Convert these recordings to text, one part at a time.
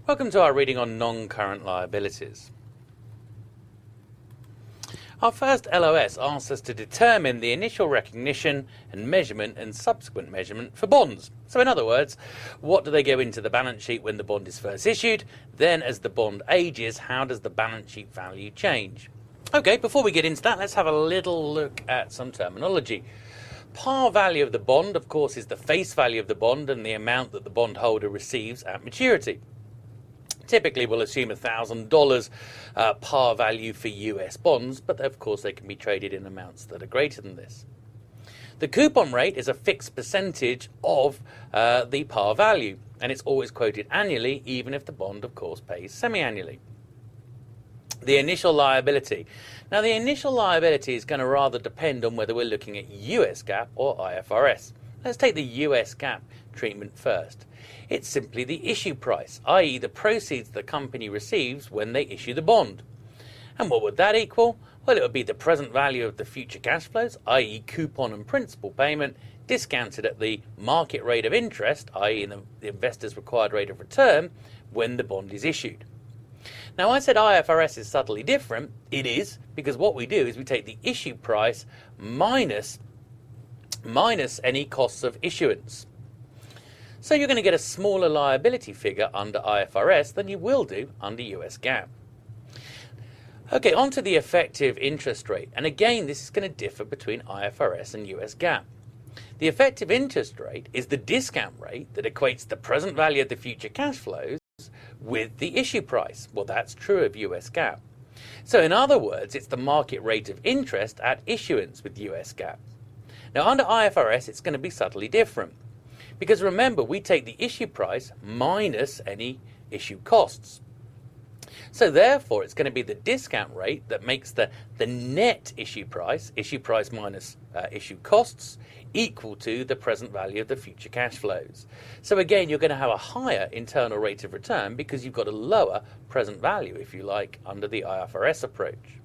Welcome to our reading on non-current liabilities. Our first LOS asks us to determine the initial recognition and measurement and subsequent measurement for bonds. So in other words, what do they go into the balance sheet when the bond is first issued? Then as the bond ages, how does the balance sheet value change? Okay, before we get into that, let's have a little look at some terminology. Par value of the bond, of course, is the face value of the bond and the amount that the bondholder receives at maturity. Typically, we'll assume $1,000 par value for US bonds, but of course they can be traded in amounts that are greater than this. The coupon rate is a fixed percentage of the par value, and it's always quoted annually, even if the bond, of course, pays semi-annually. The initial liability. Now, the initial liability is going to rather depend on whether we're looking at US GAAP or IFRS. Let's take the US GAAP treatment first. It's simply the issue price, i.e. the proceeds the company receives when they issue the bond. And what would that equal? Well, it would be the present value of the future cash flows, i.e. coupon and principal payment, discounted at the market rate of interest, i.e. the investor's required rate of return, when the bond is issued. Now, I said IFRS is subtly different. It is, because what we do is we take the issue price minus any costs of issuance. So you're going to get a smaller liability figure under IFRS than you will do under US GAAP. Okay, on to the effective interest rate. And again, this is going to differ between IFRS and US GAAP. The effective interest rate is the discount rate that equates the present value of the future cash flows with the issue price. Well, that's true of US GAAP. So in other words, it's the market rate of interest at issuance with US GAAP. Now, under IFRS, it's going to be subtly different. Because remember, we take the issue price minus any issue costs. So therefore, it's going to be the discount rate that makes the net issue price minus issue costs, equal to the present value of the future cash flows. So again, you're going to have a higher internal rate of return because you've got a lower present value, if you like, under the IFRS approach.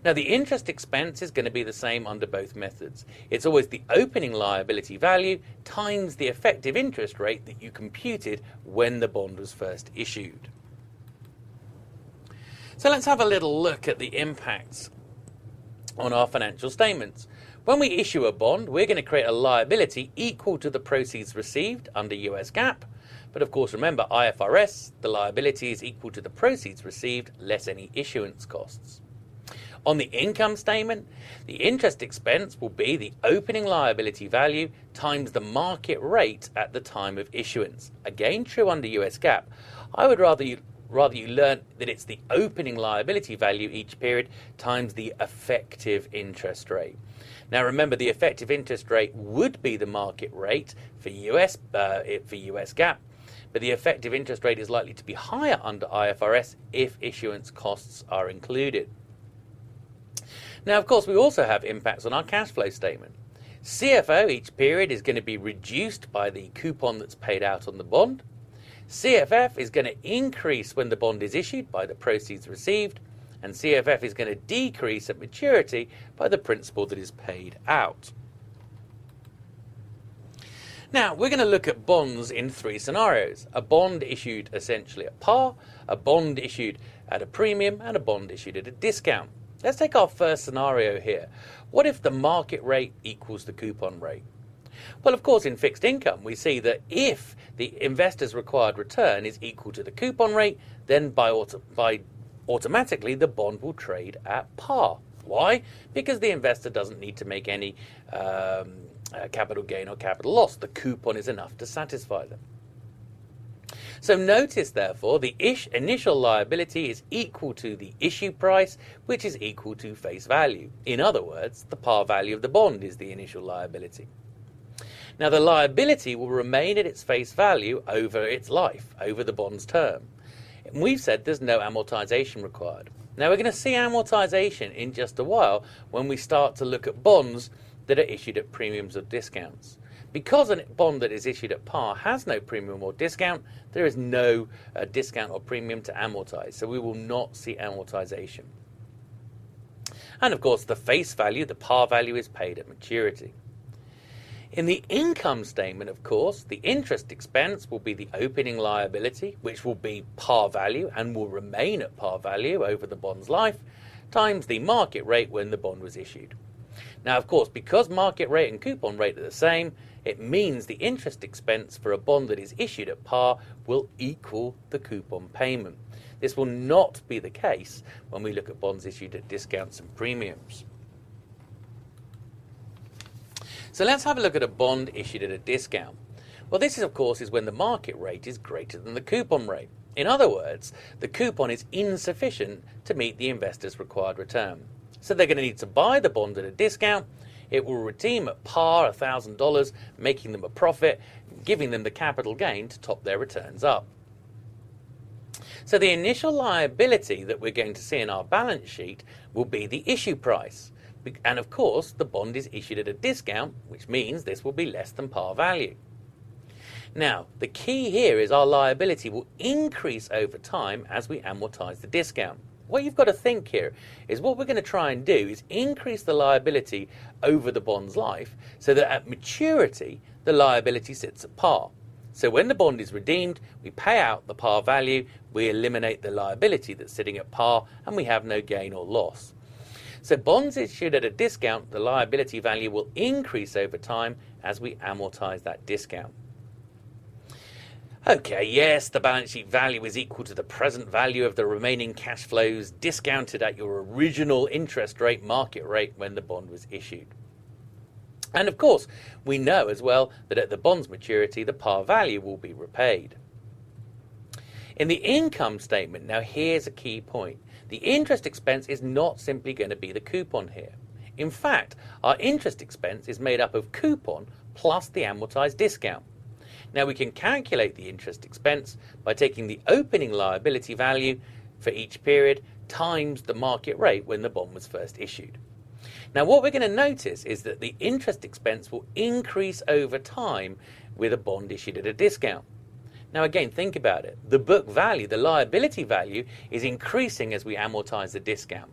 Now, the interest expense is going to be the same under both methods. It's always the opening liability value times the effective interest rate that you computed when the bond was first issued. So let's have a little look at the impacts on our financial statements. When we issue a bond, we're going to create a liability equal to the proceeds received under US GAAP. But of course, remember, IFRS, the liability is equal to the proceeds received less any issuance costs. On the income statement, the interest expense will be the opening liability value times the market rate at the time of issuance. Again, true under US GAAP. I would rather you learn that it's the opening liability value each period times the effective interest rate. Now remember, the effective interest rate would be the market rate for US GAAP, but the effective interest rate is likely to be higher under IFRS if issuance costs are included. Now, of course, we also have impacts on our cash flow statement. CFO each period is going to be reduced by the coupon that's paid out on the bond. CFF is going to increase when the bond is issued by the proceeds received, and CFF is going to decrease at maturity by the principal that is paid out. Now, we're going to look at bonds in three scenarios. A bond issued essentially at par, a bond issued at a premium, and a bond issued at a discount. Let's take our first scenario here. What if the market rate equals the coupon rate? Well, of course, in fixed income, we see that if the investor's required return is equal to the coupon rate, then automatically the bond will trade at par. Why? Because the investor doesn't need to make any capital gain or capital loss. The coupon is enough to satisfy them. So notice, therefore, the initial liability is equal to the issue price, which is equal to face value. In other words, the par value of the bond is the initial liability. Now, the liability will remain at its face value over its life, over the bond's term. And we've said there's no amortization required. Now, we're going to see amortization in just a while when we start to look at bonds that are issued at premiums or discounts. Because a bond that is issued at par has no premium or discount, there is no discount or premium to amortize, so we will not see amortization. And of course, the face value, the par value, is paid at maturity. In the income statement, of course, the interest expense will be the opening liability, which will be par value and will remain at par value over the bond's life, times the market rate when the bond was issued. Now, of course, because market rate and coupon rate are the same, it means the interest expense for a bond that is issued at par will equal the coupon payment. This will not be the case when we look at bonds issued at discounts and premiums. So let's have a look at a bond issued at a discount. Well, this is, of course, when the market rate is greater than the coupon rate. In other words, the coupon is insufficient to meet the investor's required return. So they're going to need to buy the bond at a discount. It will redeem at par $1,000, making them a profit, giving them the capital gain to top their returns up. So the initial liability that we're going to see in our balance sheet will be the issue price. And of course, the bond is issued at a discount, which means this will be less than par value. Now, the key here is our liability will increase over time as we amortize the discount. What you've got to think here is what we're going to try and do is increase the liability over the bond's life so that at maturity, the liability sits at par. So when the bond is redeemed, we pay out the par value, we eliminate the liability that's sitting at par, and we have no gain or loss. So bonds issued at a discount, the liability value will increase over time as we amortize that discount. Okay, yes, the balance sheet value is equal to the present value of the remaining cash flows discounted at your original interest rate, market rate, when the bond was issued. And of course, we know as well that at the bond's maturity, the par value will be repaid. In the income statement, now here's a key point. The interest expense is not simply going to be the coupon here. In fact, our interest expense is made up of coupon plus the amortized discount. Now we can calculate the interest expense by taking the opening liability value for each period times the market rate when the bond was first issued. Now what we're going to notice is that the interest expense will increase over time with a bond issued at a discount. Now again, think about it. The book value, the liability value, is increasing as we amortize the discount.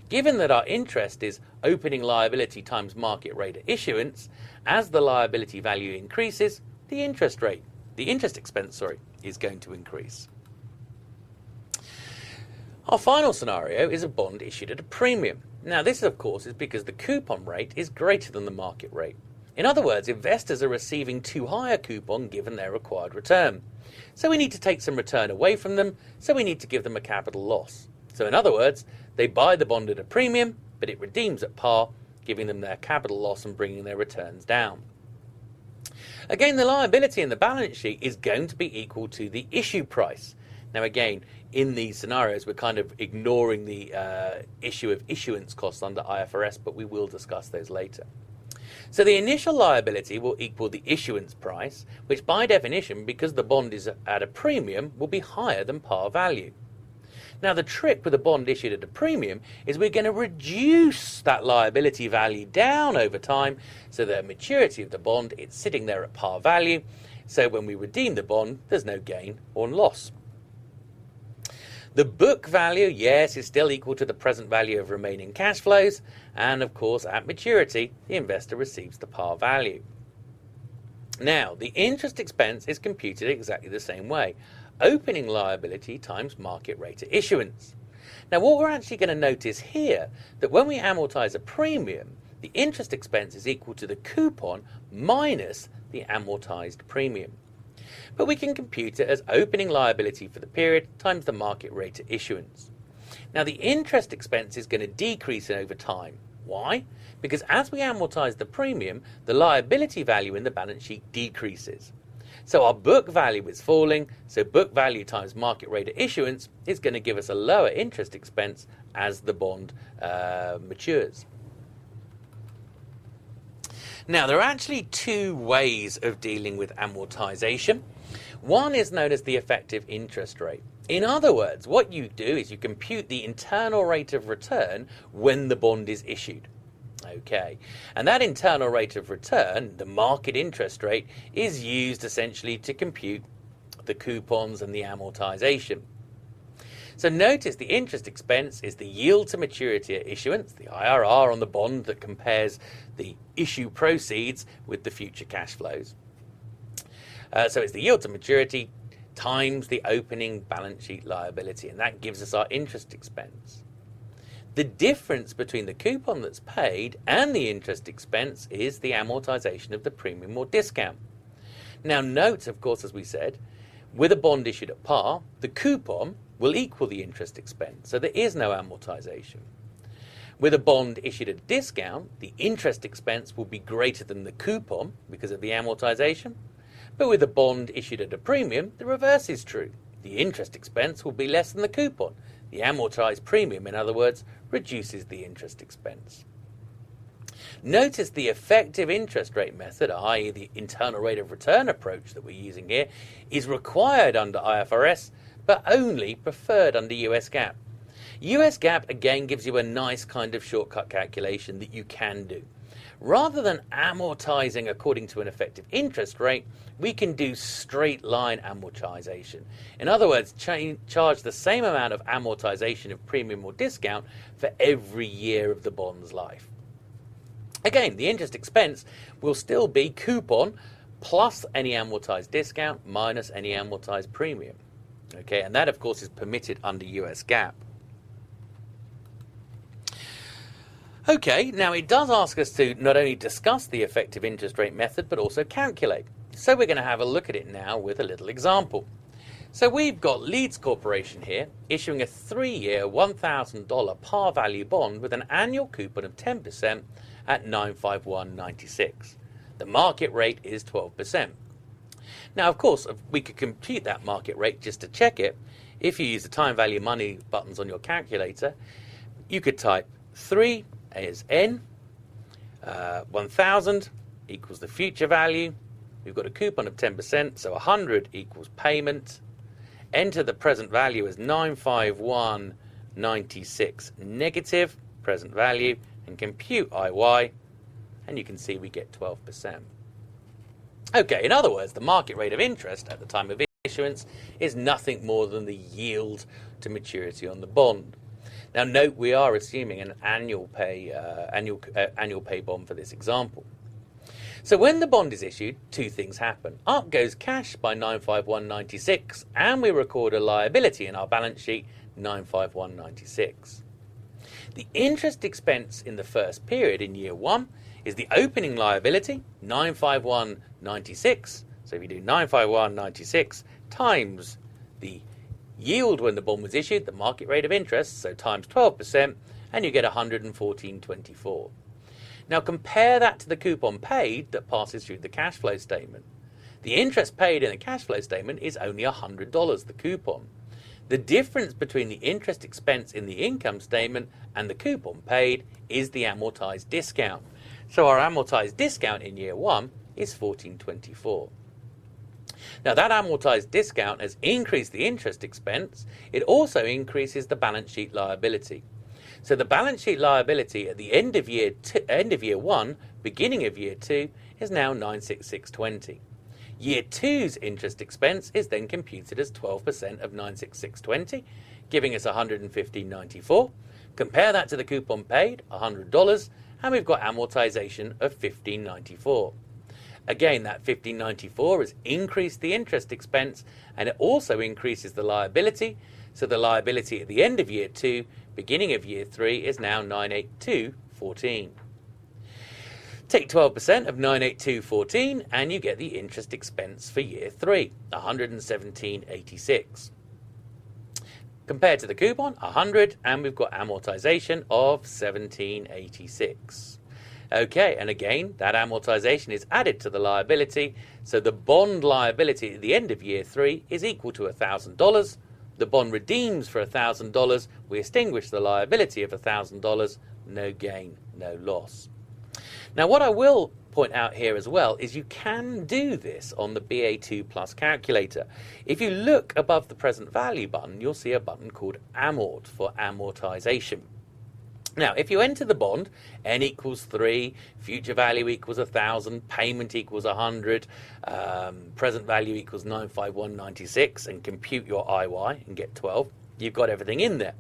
Given that our interest is opening liability times market rate at issuance, as the liability value increases, the interest expense, is going to increase. Our final scenario is a bond issued at a premium. Now this, of course, is because the coupon rate is greater than the market rate. In other words, investors are receiving too high a coupon given their required return. So we need to take some return away from them, so we need to give them a capital loss. So in other words, they buy the bond at a premium, but it redeems at par, giving them their capital loss and bringing their returns down. Again, the liability in the balance sheet is going to be equal to the issue price. Now again, in these scenarios, we're kind of ignoring the issue of issuance costs under IFRS, but we will discuss those later. So the initial liability will equal the issuance price, which by definition, because the bond is at a premium, will be higher than par value. Now the trick with a bond issued at a premium is we're going to reduce that liability value down over time so that at maturity of the bond, it's sitting there at par value. So when we redeem the bond, there's no gain or loss. The book value, yes, is still equal to the present value of remaining cash flows. And of course, at maturity, the investor receives the par value. Now, the interest expense is computed exactly the same way. Opening liability times market rate at issuance. Now, what we're actually going to notice here, that when we amortize a premium, the interest expense is equal to the coupon minus the amortized premium. But we can compute it as opening liability for the period times the market rate at issuance. Now the interest expense is going to decrease over time. Why? Because as we amortize the premium, the liability value in the balance sheet decreases. So our book value is falling, so book value times market rate at issuance is going to give us a lower interest expense as the bond matures. Now, there are actually two ways of dealing with amortization. One is known as the effective interest rate. In other words, what you do is you compute the internal rate of return when the bond is issued. Okay, and that internal rate of return, the market interest rate, is used essentially to compute the coupons and the amortization. So notice the interest expense is the yield to maturity at issuance, the IRR on the bond that compares the issue proceeds with the future cash flows. So it's the yield to maturity times the opening balance sheet liability, and that gives us our interest expense. The difference between the coupon that's paid and the interest expense is the amortization of the premium or discount. Now note, of course, as we said, with a bond issued at par, the coupon will equal the interest expense, so there is no amortization. With a bond issued at a discount, the interest expense will be greater than the coupon because of the amortization. But with a bond issued at a premium, the reverse is true. The interest expense will be less than the coupon. The amortized premium, in other words, reduces the interest expense. Notice the effective interest rate method, i.e. the internal rate of return approach that we're using here, is required under IFRS, but only preferred under US GAAP. US GAAP again gives you a nice kind of shortcut calculation that you can do. Rather than amortizing according to an effective interest rate, we can do straight line amortization. In other words, charge the same amount of amortization of premium or discount for every year of the bond's life. Again, the interest expense will still be coupon plus any amortized discount minus any amortized premium. Okay, and that of course is permitted under US GAAP. Okay, now it does ask us to not only discuss the effective interest rate method, but also calculate. So we're going to have a look at it now with a little example. So we've got Leeds Corporation here issuing a 3-year $1,000 par value bond with an annual coupon of 10% at 951.96. The market rate is 12%. Now, of course, we could compute that market rate just to check it. If you use the time value money buttons on your calculator, you could type 3 is N, 1,000 equals the future value. We've got a coupon of 10%, so 100 equals payment. Enter the present value as 951.96 negative, present value, and compute IY, and you can see we get 12%. Okay, in other words, the market rate of interest at the time of issuance is nothing more than the yield to maturity on the bond. Now note we are assuming an annual pay bond for this example. So when the bond is issued, two things happen. Up goes cash by 951.96 and we record a liability in our balance sheet 951.96. The interest expense in the first period in year 1 is the opening liability 951.96. So if you do 951.96 times the yield when the bond was issued, the market rate of interest, so times 12%, and you get 114.24. Now compare that to the coupon paid that passes through the cash flow statement. The interest paid in the cash flow statement is only $100, the coupon. The difference between the interest expense in the income statement and the coupon paid is the amortized discount. So our amortized discount in year 1 is 14.24. Now that amortized discount has increased the interest expense. It also increases the balance sheet liability. So the balance sheet liability at the end of year 1, beginning of year 2, is now 966.20. Year 2's interest expense is then computed as 12% of 966.20, giving us 115.94. Compare that to the coupon paid, $100, and we've got amortization of 15.94. Again, that 15.94 has increased the interest expense, and it also increases the liability. So the liability at the end of year 2, beginning of year 3, is now 982.14. Take 12% of 982.14 and you get the interest expense for year 3, 117.86. Compared to the coupon, 100, and we've got amortization of 17.86. Okay, and again, that amortization is added to the liability, so the bond liability at the end of year 3 is equal to $1,000. The bond redeems for $1,000. We extinguish the liability of $1,000. No gain, no loss. Now, what I will point out here as well is you can do this on the BA2 Plus calculator. If you look above the present value button, you'll see a button called Amort for amortization. Now, if you enter the bond, N equals 3, future value equals 1,000, payment equals 100, present value equals 951.96, and compute your IY and get 12, You've got everything in there.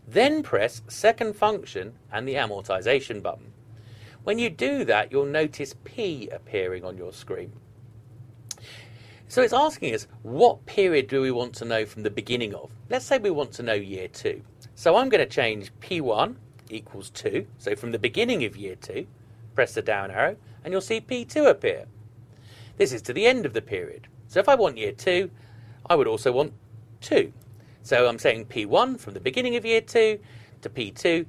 Then press second function and the amortization button. When you do that, you'll notice P appearing on your screen. So it's asking us, what period do we want to know from the beginning of? Let's say we want to know year 2. So I'm going to change P1 equals 2. So from the beginning of year 2, press the down arrow, and you'll see P2 appear. This is to the end of the period. So if I want year 2, I would also want 2. So I'm saying P1 from the beginning of year 2 to P2,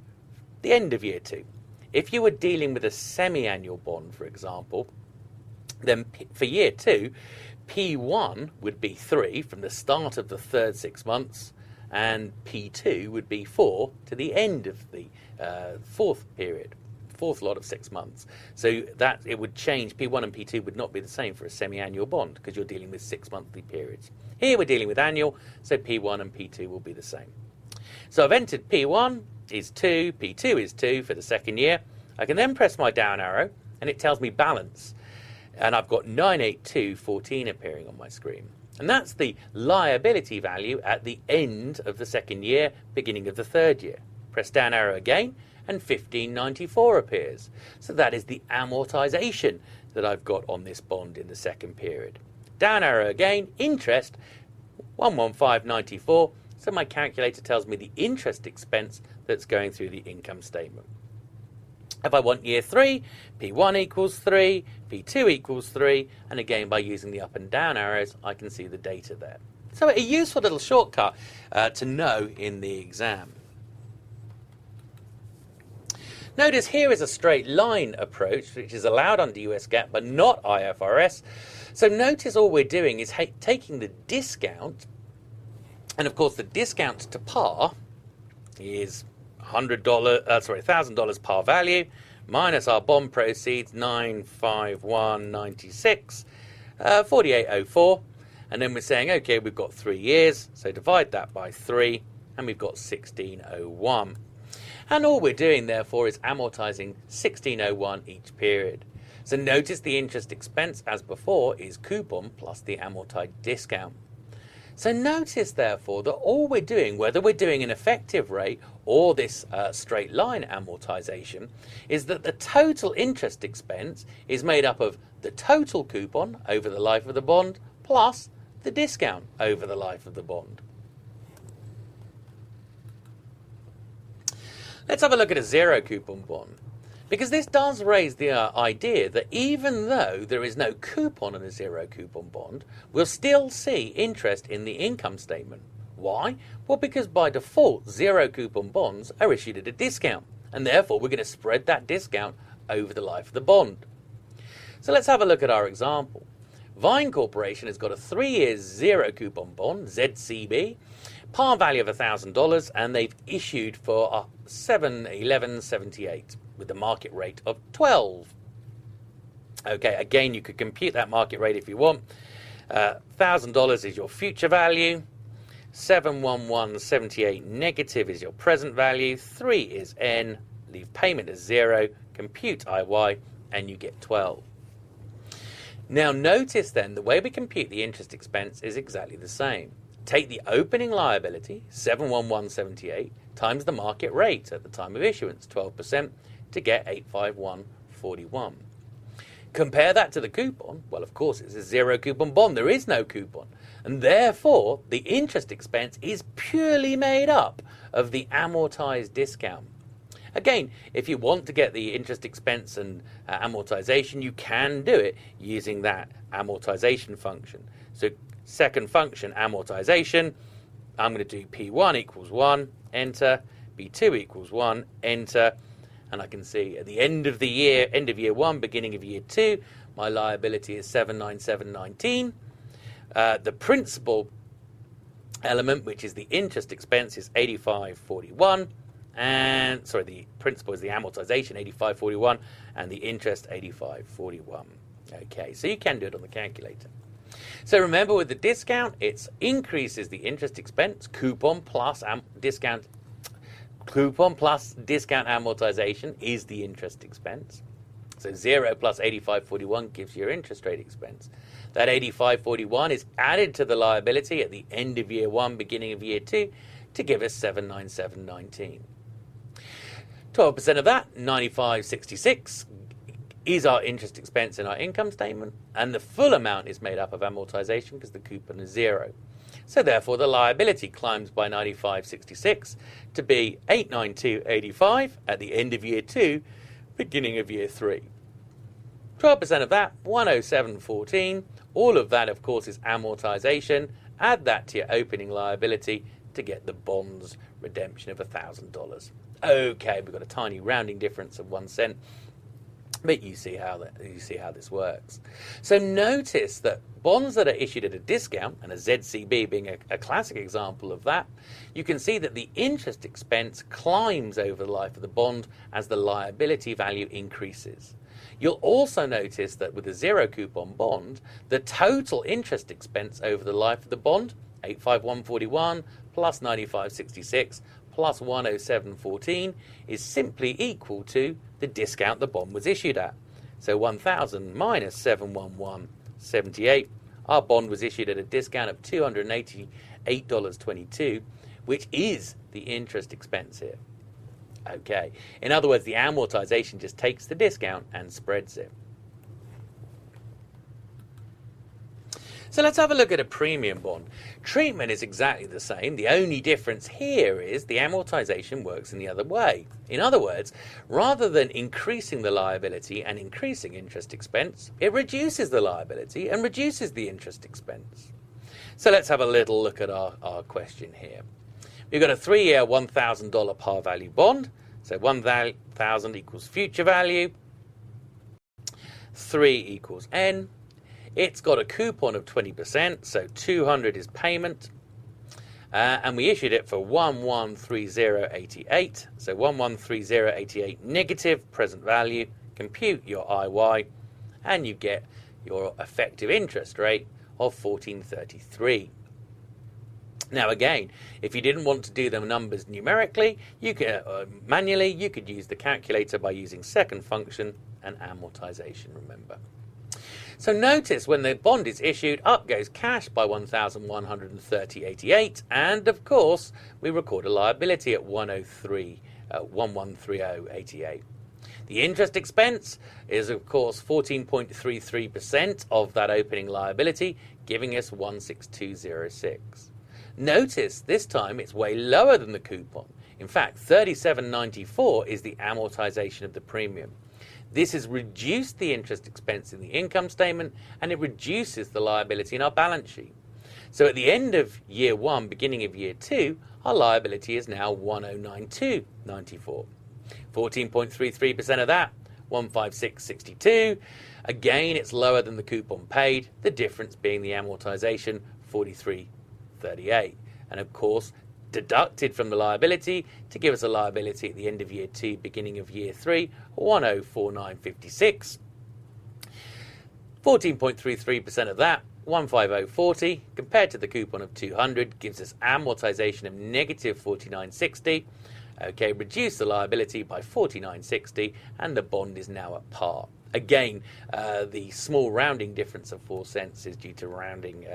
the end of year 2. If you were dealing with a semi-annual bond, for example, then for year 2, P1 would be 3 from the start of the third 6 months, and P2 would be 4 to the end of the fourth lot of 6 months. So that it would change. P1 and P2 would not be the same for a semi-annual bond because you're dealing with 6 monthly periods. Here we're dealing with annual, so P1 and P2 will be the same. So I've entered P1 is 2, P2 is 2 for the second year. I can then press my down arrow and it tells me balance. And I've got 982.14 appearing on my screen. And that's the liability value at the end of the second year, beginning of the third year. Press down arrow again and 1594 appears. So that is the amortization that I've got on this bond in the second period. Down arrow again, interest 11594. So my calculator tells me the interest expense that's going through the income statement. If I want year 3, P1 equals 3, P2 equals 3, and again by using the up and down arrows I can see the data there. So a useful little shortcut to know in the exam. Notice here is a straight line approach which is allowed under US GAAP but not IFRS. So notice all we're doing is taking the discount, and of course the discount to par is $1,000 par value minus our bond proceeds 951.96, 4804, and then we're saying okay, we've got 3 years, so divide that by 3 and we've got 1601, and all we're doing therefore is amortizing 1601 each period. So notice the interest expense as before is coupon plus the amortized discount. So notice, therefore, that all we're doing, whether we're doing an effective rate or this straight line amortization, is that the total interest expense is made up of the total coupon over the life of the bond plus the discount over the life of the bond. Let's have a look at a zero coupon bond, because this does raise the idea that even though there is no coupon on a zero coupon bond, we'll still see interest in the income statement. Why? Well, because by default, zero coupon bonds are issued at a discount, and therefore we're going to spread that discount over the life of the bond. So let's have a look at our example. Vine Corporation has got a 3-year zero coupon bond, ZCB, par value of $1,000, and they've issued for $711.78 with the market rate of 12. Okay, again, you could compute that market rate if you want. $1,000 is your future value. 711.78 negative is your present value. 3 is N. Leave payment as 0. Compute IY, and you get 12. Now notice then the way we compute the interest expense is exactly the same. Take the opening liability, 711.78, times the market rate at the time of issuance, 12%, to get 851.41. Compare that to the coupon. Well, of course, it's a zero coupon bond. There is no coupon. And therefore, the interest expense is purely made up of the amortized discount. Again, if you want to get the interest expense and amortization, you can do it using that amortization function. So second function, amortization, I'm going to do P1 equals 1, enter, P2 equals 1, enter, and I can see at the end of the year, end of year 1, beginning of year 2, my liability is 797.19. The principal element, which is the interest expense, is 85.41. And sorry, the principal is the amortization, 85.41, and the interest, 85.41. Okay, so you can do it on the calculator. So remember, with the discount, it increases the interest expense, coupon plus discount amortization is the interest expense. So 0 plus 85.41 gives you your interest rate expense. That 85.41 is added to the liability at the end of year 1, beginning of year 2, to give us 797.19. 12% of that, 95.66, is our interest expense in our income statement, and the full amount is made up of amortization because the coupon is 0. So therefore the liability climbs by 95.66 to be 892.85 at the end of year 2, beginning of year 3. 12% of that, 107.14. All of that, of course, is amortization. Add that to your opening liability to get the bonds redemption of $1,000. Okay, we've got a tiny rounding difference of 1 cent, but you see how this works. So notice that bonds that are issued at a discount, and a ZCB being a classic example of that, you can see that the interest expense climbs over the life of the bond as the liability value increases. You'll also notice that with a 0 coupon bond, the total interest expense over the life of the bond, 851.41 plus 95.66 plus 107.14, is simply equal to the discount the bond was issued at. So 1,000 minus 711.78. Our bond was issued at a discount of $288.22, which is the interest expense here. Okay, in other words, the amortization just takes the discount and spreads it. So let's have a look at a premium bond. Treatment is exactly the same. The only difference here is the amortization works in the other way. In other words, rather than increasing the liability and increasing interest expense, it reduces the liability and reduces the interest expense. So let's have a little look at our question here. We've got a 3-year $1,000 par value bond. So 1,000 equals future value. 3 equals N. It's got a coupon of 20%, so 200 is payment. And we issued it for 1130.88. So 1130.88 negative present value. Compute your IY, and you get your effective interest rate of 14.33. Now again, if you didn't want to do the numbers numerically, you could manually, you could use the calculator by using second function and amortization, remember. So notice when the bond is issued, up goes cash by 1,130.88, and of course we record a liability at 1130.88. The interest expense is of course 14.33% of that opening liability, giving us 162.06. Notice this time it's way lower than the coupon. In fact, 37.94 is the amortization of the premium. This has reduced the interest expense in the income statement, and it reduces the liability in our balance sheet. So at the end of year 1, beginning of year 2, our liability is now 1,092.94. 14.33% of that, 156.62. Again, it's lower than the coupon paid, the difference being the amortization, 43.38. And of course, deducted from the liability to give us a liability at the end of year 2, beginning of year 3, 1,049.56. 14.33% of that, 150.40, compared to the coupon of 200, gives us amortization of negative 49.60. Okay, reduce the liability by 49.60, and the bond is now at par. Again, the small rounding difference of 4 cents is due to rounding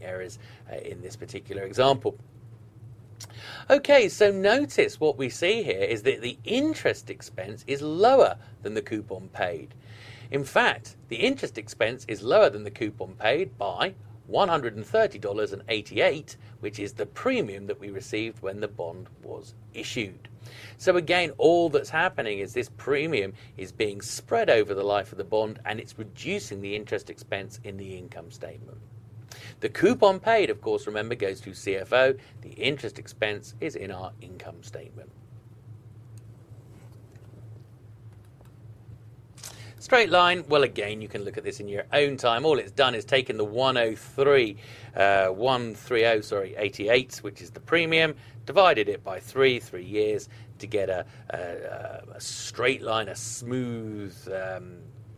errors in this particular example. Okay, so notice what we see here is that the interest expense is lower than the coupon paid. In fact, the interest expense is lower than the coupon paid by $130.88, which is the premium that we received when the bond was issued. So again, all that's happening is this premium is being spread over the life of the bond, and it's reducing the interest expense in the income statement. The coupon paid, of course, remember, goes to CFO. The interest expense is in our income statement. Straight line, well, again, you can look at this in your own time. All it's done is taken the 130.88, which is the premium, divided it by 3 years to get a straight line, a smooth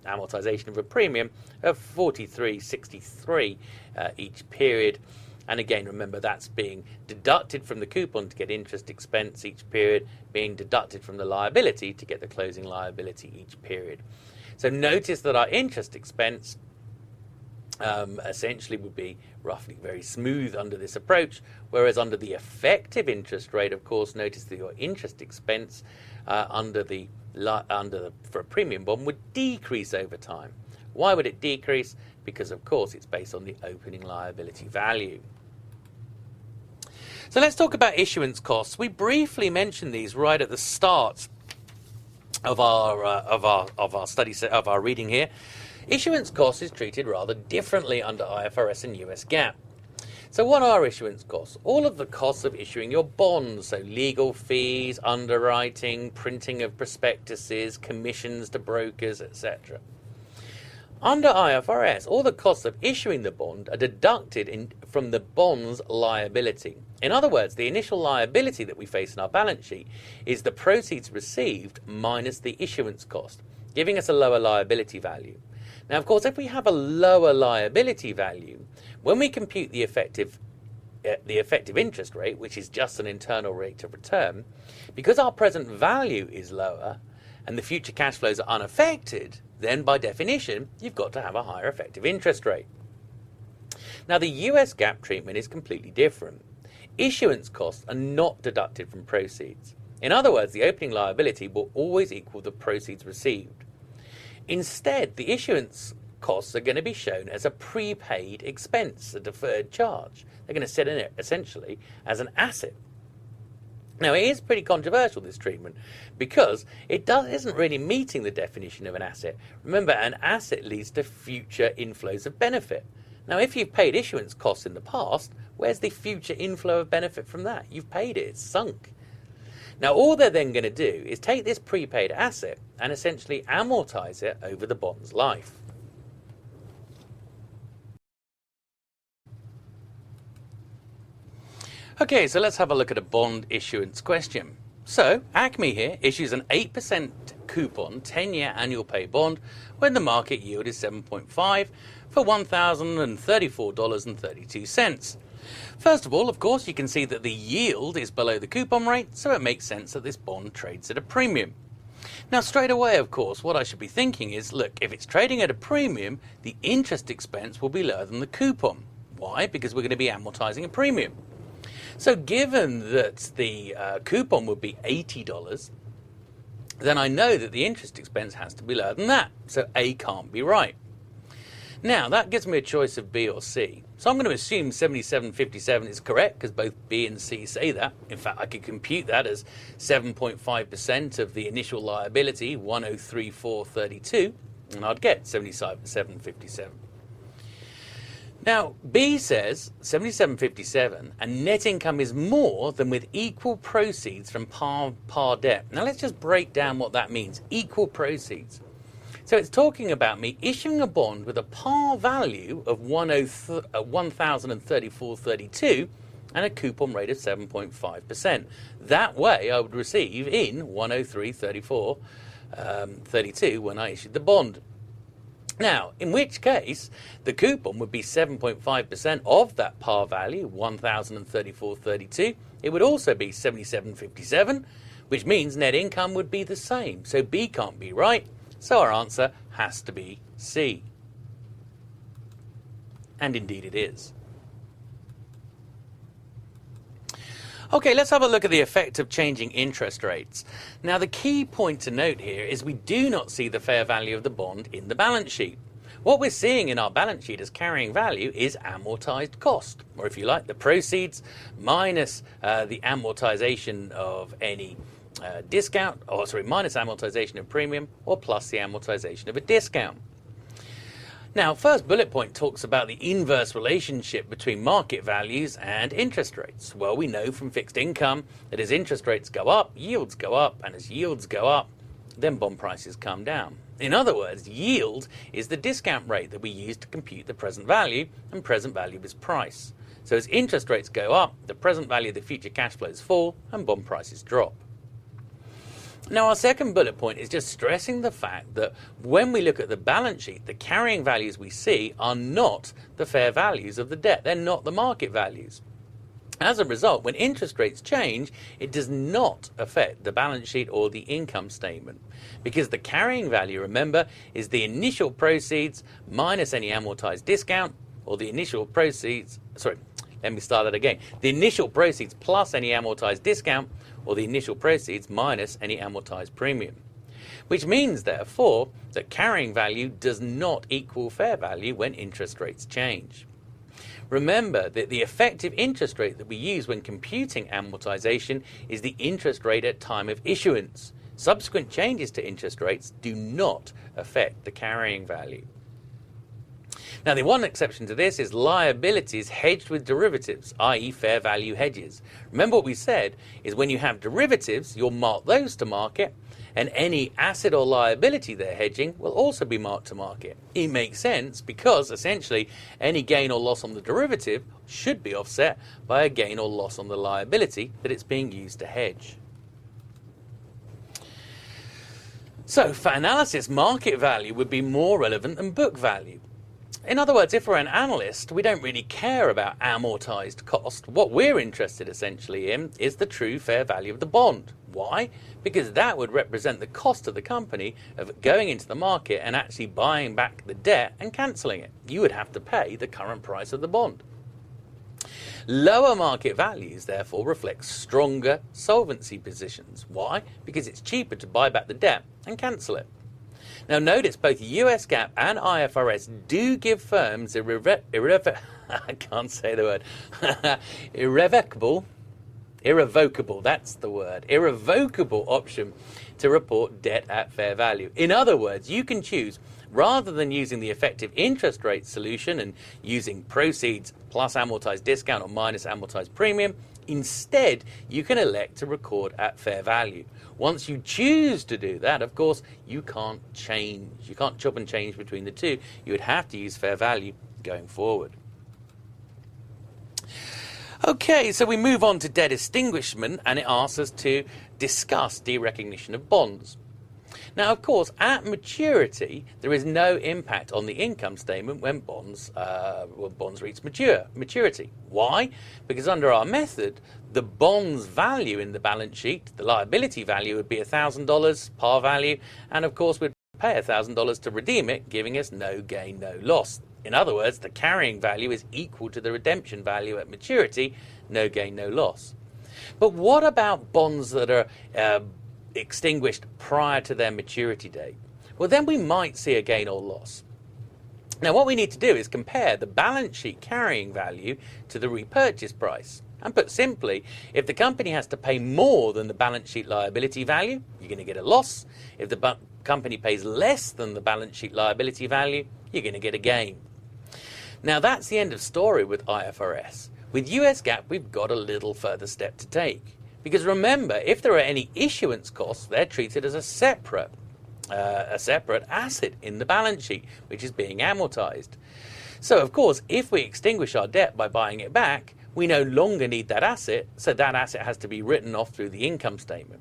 amortization of a premium of 43.63 each period. And again, remember, that's being deducted from the coupon to get interest expense each period, being deducted from the liability to get the closing liability each period. So notice that our interest expense essentially would be roughly very smooth under this approach, whereas under the effective interest rate, of course, notice that your interest expense for a premium bond would decrease over time. Why would it decrease? Because, of course, it's based on the opening liability value. So let's talk about issuance costs. We briefly mentioned these right at the start of our study set, of our reading here. Issuance costs is treated rather differently under IFRS and US GAAP. So what are issuance costs? All of the costs of issuing your bonds, so legal fees, underwriting, printing of prospectuses, commissions to brokers, etc. Under IFRS, all the costs of issuing the bond are deducted from the bond's liability. In other words, the initial liability that we face in our balance sheet is the proceeds received minus the issuance cost, giving us a lower liability value. Now, of course, if we have a lower liability value, when we compute the effective interest rate, which is just an internal rate of return, because our present value is lower and the future cash flows are unaffected, then by definition, you've got to have a higher effective interest rate. Now, the US GAAP treatment is completely different. Issuance costs are not deducted from proceeds. In other words, the opening liability will always equal the proceeds received. Instead, the issuance costs are going to be shown as a prepaid expense, a deferred charge. They're going to sit in it essentially as an asset. Now, it is pretty controversial, this treatment, because it isn't really meeting the definition of an asset. Remember, an asset leads to future inflows of benefit. Now, if you've paid issuance costs in the past, where's the future inflow of benefit from that? You've paid it, it's sunk. Now, all they're then going to do is take this prepaid asset and essentially amortize it over the bond's life. Okay, so let's have a look at a bond issuance question. So, Acme here issues an 8% coupon 10-year annual pay bond when the market yield is 7.5 for $1,034.32. First of all, of course, you can see that the yield is below the coupon rate, so it makes sense that this bond trades at a premium. Now, straight away, of course, what I should be thinking is, look, if it's trading at a premium, the interest expense will be lower than the coupon. Why? Because we're going to be amortizing a premium. So given that the coupon would be $80, then I know that the interest expense has to be lower than that. So A can't be right. Now, that gives me a choice of B or C. So I'm going to assume 7757 is correct because both B and C say that. In fact, I could compute that as 7.5% of the initial liability, 103,432, and I'd get 7757. Now, B says 7757 and net income is more than with equal proceeds from par debt. Now, let's just break down what that means, equal proceeds. So it's talking about me issuing a bond with a par value of 1,034.32 and a coupon rate of 7.5%. That way, I would receive in 103.34.32 when I issued the bond. Now, in which case, the coupon would be 7.5% of that par value, 1,034.32. It would also be 77.57, which means net income would be the same. So B can't be right. So our answer has to be C. And indeed it is. Okay, let's have a look at the effect of changing interest rates. Now, the key point to note here is we do not see the fair value of the bond in the balance sheet. What we're seeing in our balance sheet as carrying value is amortized cost, or if you like, the proceeds minus the amortization of any discount, minus amortization of premium, or plus the amortization of a discount. Now, first bullet point talks about the inverse relationship between market values and interest rates. Well, we know from fixed income that as interest rates go up, yields go up, and as yields go up, then bond prices come down. In other words, yield is the discount rate that we use to compute the present value, and present value is price. So as interest rates go up, the present value of the future cash flows fall, and bond prices drop. Now, our second bullet point is just stressing the fact that when we look at the balance sheet, the carrying values we see are not the fair values of the debt. They're not the market values. As a result, when interest rates change, it does not affect the balance sheet or the income statement, because the carrying value, remember, is the initial proceeds minus any amortized discount, or the initial proceeds, let me start that again. The initial proceeds plus any amortized discount, or the initial proceeds minus any amortized premium. Which means, therefore, that carrying value does not equal fair value when interest rates change. Remember that the effective interest rate that we use when computing amortization is the interest rate at time of issuance. Subsequent changes to interest rates do not affect the carrying value. Now, the one exception to this is liabilities hedged with derivatives, i.e. fair value hedges. Remember what we said is when you have derivatives, you'll mark those to market, and any asset or liability they're hedging will also be marked to market. It makes sense because essentially any gain or loss on the derivative should be offset by a gain or loss on the liability that it's being used to hedge. So for analysis, market value would be more relevant than book value. In other words, if we're an analyst, we don't really care about amortized cost. What we're interested essentially in is the true fair value of the bond. Why? Because that would represent the cost of the company of going into the market and actually buying back the debt and cancelling it. You would have to pay the current price of the bond. Lower market values, therefore, reflect stronger solvency positions. Why? Because it's cheaper to buy back the debt and cancel it. Now notice both US GAAP and IFRS do give firms irrevocable, that's the word, irrevocable option to report debt at fair value. In other words, you can choose, rather than using the effective interest rate solution and using proceeds plus amortized discount or minus amortized premium, instead you can elect to record at fair value. Once you choose to do that, of course, you can't change. You can't chop and change between the two. You would have to use fair value going forward. Okay, so we move on to debt extinguishment, and it asks us to discuss derecognition of bonds. Now, of course, at maturity, there is no impact on the income statement when bonds reach maturity. Why? Because under our method, the bond's value in the balance sheet, the liability value would be $1,000 par value, and of course we'd pay $1,000 to redeem it, giving us no gain, no loss. In other words, the carrying value is equal to the redemption value at maturity, no gain, no loss. But what about bonds that are extinguished prior to their maturity date? Well, then we might see a gain or loss. Now, what we need to do is compare the balance sheet carrying value to the repurchase price. And put simply, if the company has to pay more than the balance sheet liability value, you're going to get a loss. If the company pays less than the balance sheet liability value, you're going to get a gain. Now, that's the end of story with IFRS. With US GAAP, we've got a little further step to take. Because remember, if there are any issuance costs, they're treated as a separate asset in the balance sheet, which is being amortized. So, of course, if we extinguish our debt by buying it back, we no longer need that asset, so that asset has to be written off through the income statement.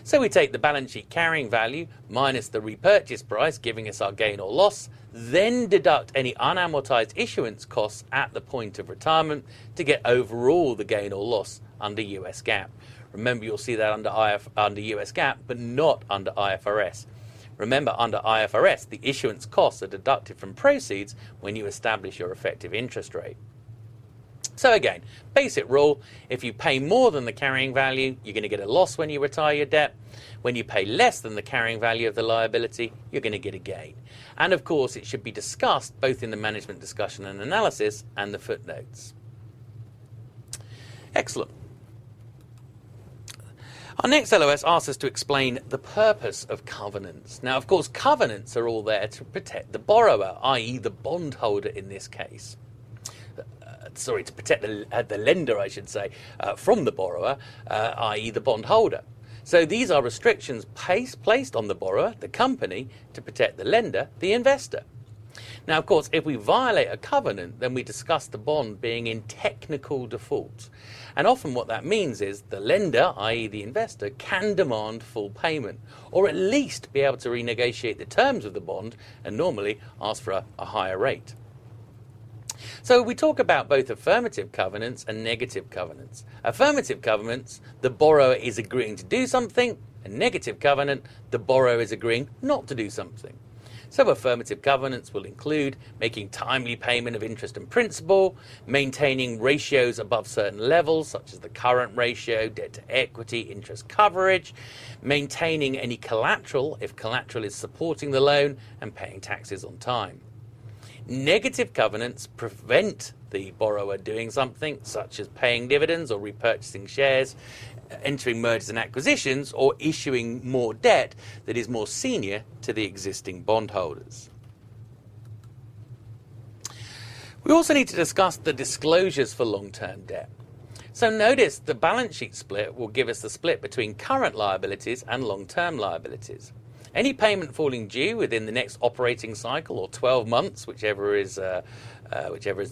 So we take the balance sheet carrying value minus the repurchase price, giving us our gain or loss, then deduct any unamortized issuance costs at the point of retirement to get overall the gain or loss under US GAAP. Remember, you'll see that under US GAAP, but not under IFRS. Remember, under IFRS, the issuance costs are deducted from proceeds when you establish your effective interest rate. So again, basic rule, if you pay more than the carrying value, you're going to get a loss when you retire your debt. When you pay less than the carrying value of the liability, you're going to get a gain. And of course, it should be discussed both in the management discussion and analysis and the footnotes. Excellent. Our next LOS asks us to explain the purpose of covenants. Now, of course, covenants are all there to protect the borrower, i.e. the bondholder in this case. To protect the lender, I should say, from the borrower, i.e. the bondholder. So these are restrictions placed on the borrower, the company, to protect the lender, the investor. Now, of course, if we violate a covenant, then we discuss the bond being in technical default. And often what that means is the lender, i.e. the investor, can demand full payment, or at least be able to renegotiate the terms of the bond and normally ask for a higher rate. So we talk about both affirmative covenants and negative covenants. Affirmative covenants, the borrower is agreeing to do something, and negative covenant, the borrower is agreeing not to do something. So affirmative covenants will include making timely payment of interest and principal, maintaining ratios above certain levels, such as the current ratio, debt to equity, interest coverage, maintaining any collateral if collateral is supporting the loan, and paying taxes on time. Negative covenants prevent the borrower doing something, such as paying dividends or repurchasing shares, entering mergers and acquisitions, or issuing more debt that is more senior to the existing bondholders. We also need to discuss the disclosures for long-term debt. So notice the balance sheet split will give us the split between current liabilities and long-term liabilities. Any payment falling due within the next operating cycle, or 12 months, whichever is the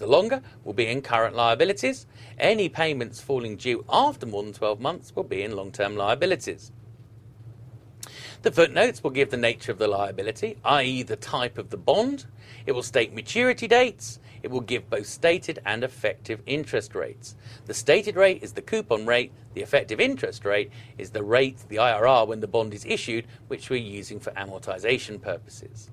longer, will be in current liabilities. Any payments falling due after more than 12 months will be in long-term liabilities. The footnotes will give the nature of the liability, i.e. the type of the bond. It will state maturity dates. It will give both stated and effective interest rates. The stated rate is the coupon rate. The effective interest rate is the rate, the IRR, when the bond is issued, which we're using for amortization purposes.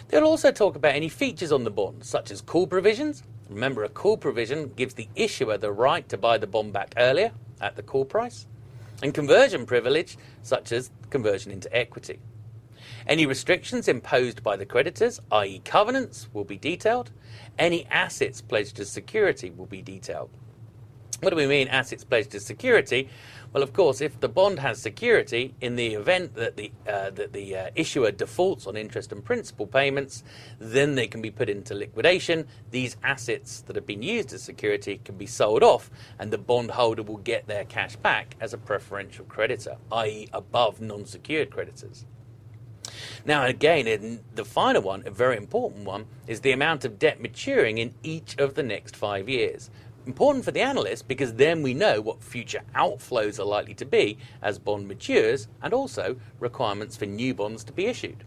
They'll also talk about any features on the bond, such as call provisions. Remember, a call provision gives the issuer the right to buy the bond back earlier at the call price. And conversion privilege, such as conversion into equity. Any restrictions imposed by the creditors, i.e. covenants, will be detailed. Any assets pledged as security will be detailed. What do we mean, assets pledged as security? Well, of course, if the bond has security, in the event that the issuer defaults on interest and principal payments, then they can be put into liquidation. These assets that have been used as security can be sold off, and the bondholder will get their cash back as a preferential creditor, i.e. above non-secured creditors. Now, again, the final one, a very important one, is the amount of debt maturing in each of the next 5 years. Important for the analyst because then we know what future outflows are likely to be as bond matures, and also requirements for new bonds to be issued.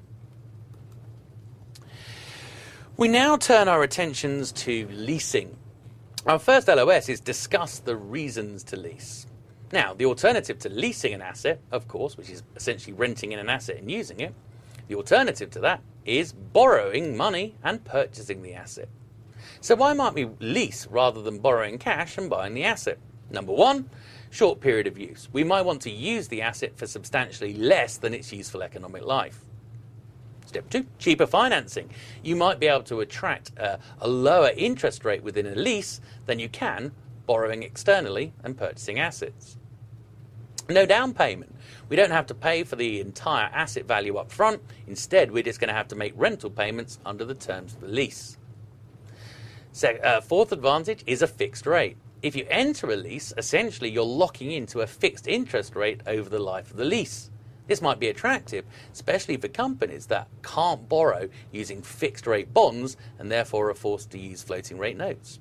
We now turn our attentions to leasing. Our first LOS is discuss the reasons to lease. Now, the alternative to leasing an asset, of course, which is essentially renting in an asset and using it, the alternative to that is borrowing money and purchasing the asset. So why might we lease rather than borrowing cash and buying the asset? Number one, short period of use. We might want to use the asset for substantially less than its useful economic life. Step two, cheaper financing. You might be able to attract a lower interest rate within a lease than you can borrowing externally and purchasing assets. No down payment. We don't have to pay for the entire asset value up front. Instead, we're just going to have to make rental payments under the terms of the lease. Fourth advantage is a fixed rate. If you enter a lease, essentially you're locking into a fixed interest rate over the life of the lease. This might be attractive, especially for companies that can't borrow using fixed rate bonds and therefore are forced to use floating rate notes.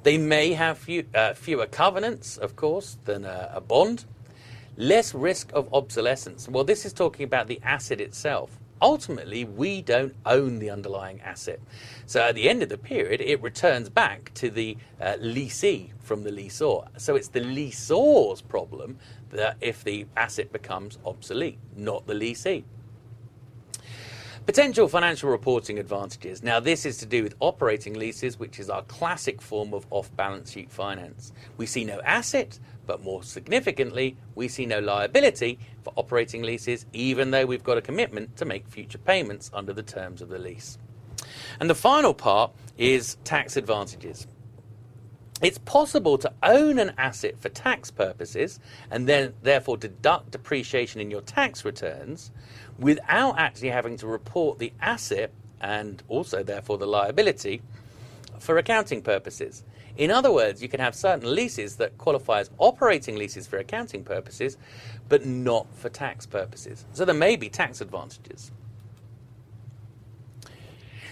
They may have fewer covenants, of course, than a bond. Less risk of obsolescence. Well, this is talking about the asset itself. Ultimately, we don't own the underlying asset. So at the end of the period, it returns back to the leasee from the lessor. So it's the lessor's problem that if the asset becomes obsolete, not the leasee. Potential financial reporting advantages. Now, this is to do with operating leases, which is our classic form of off-balance sheet finance. We see no asset, but more significantly, we see no liability for operating leases, even though we've got a commitment to make future payments under the terms of the lease. And the final part is tax advantages. It's possible to own an asset for tax purposes and then therefore deduct depreciation in your tax returns without actually having to report the asset and also therefore the liability for accounting purposes. In other words, you can have certain leases that qualify as operating leases for accounting purposes, but not for tax purposes. So there may be tax advantages.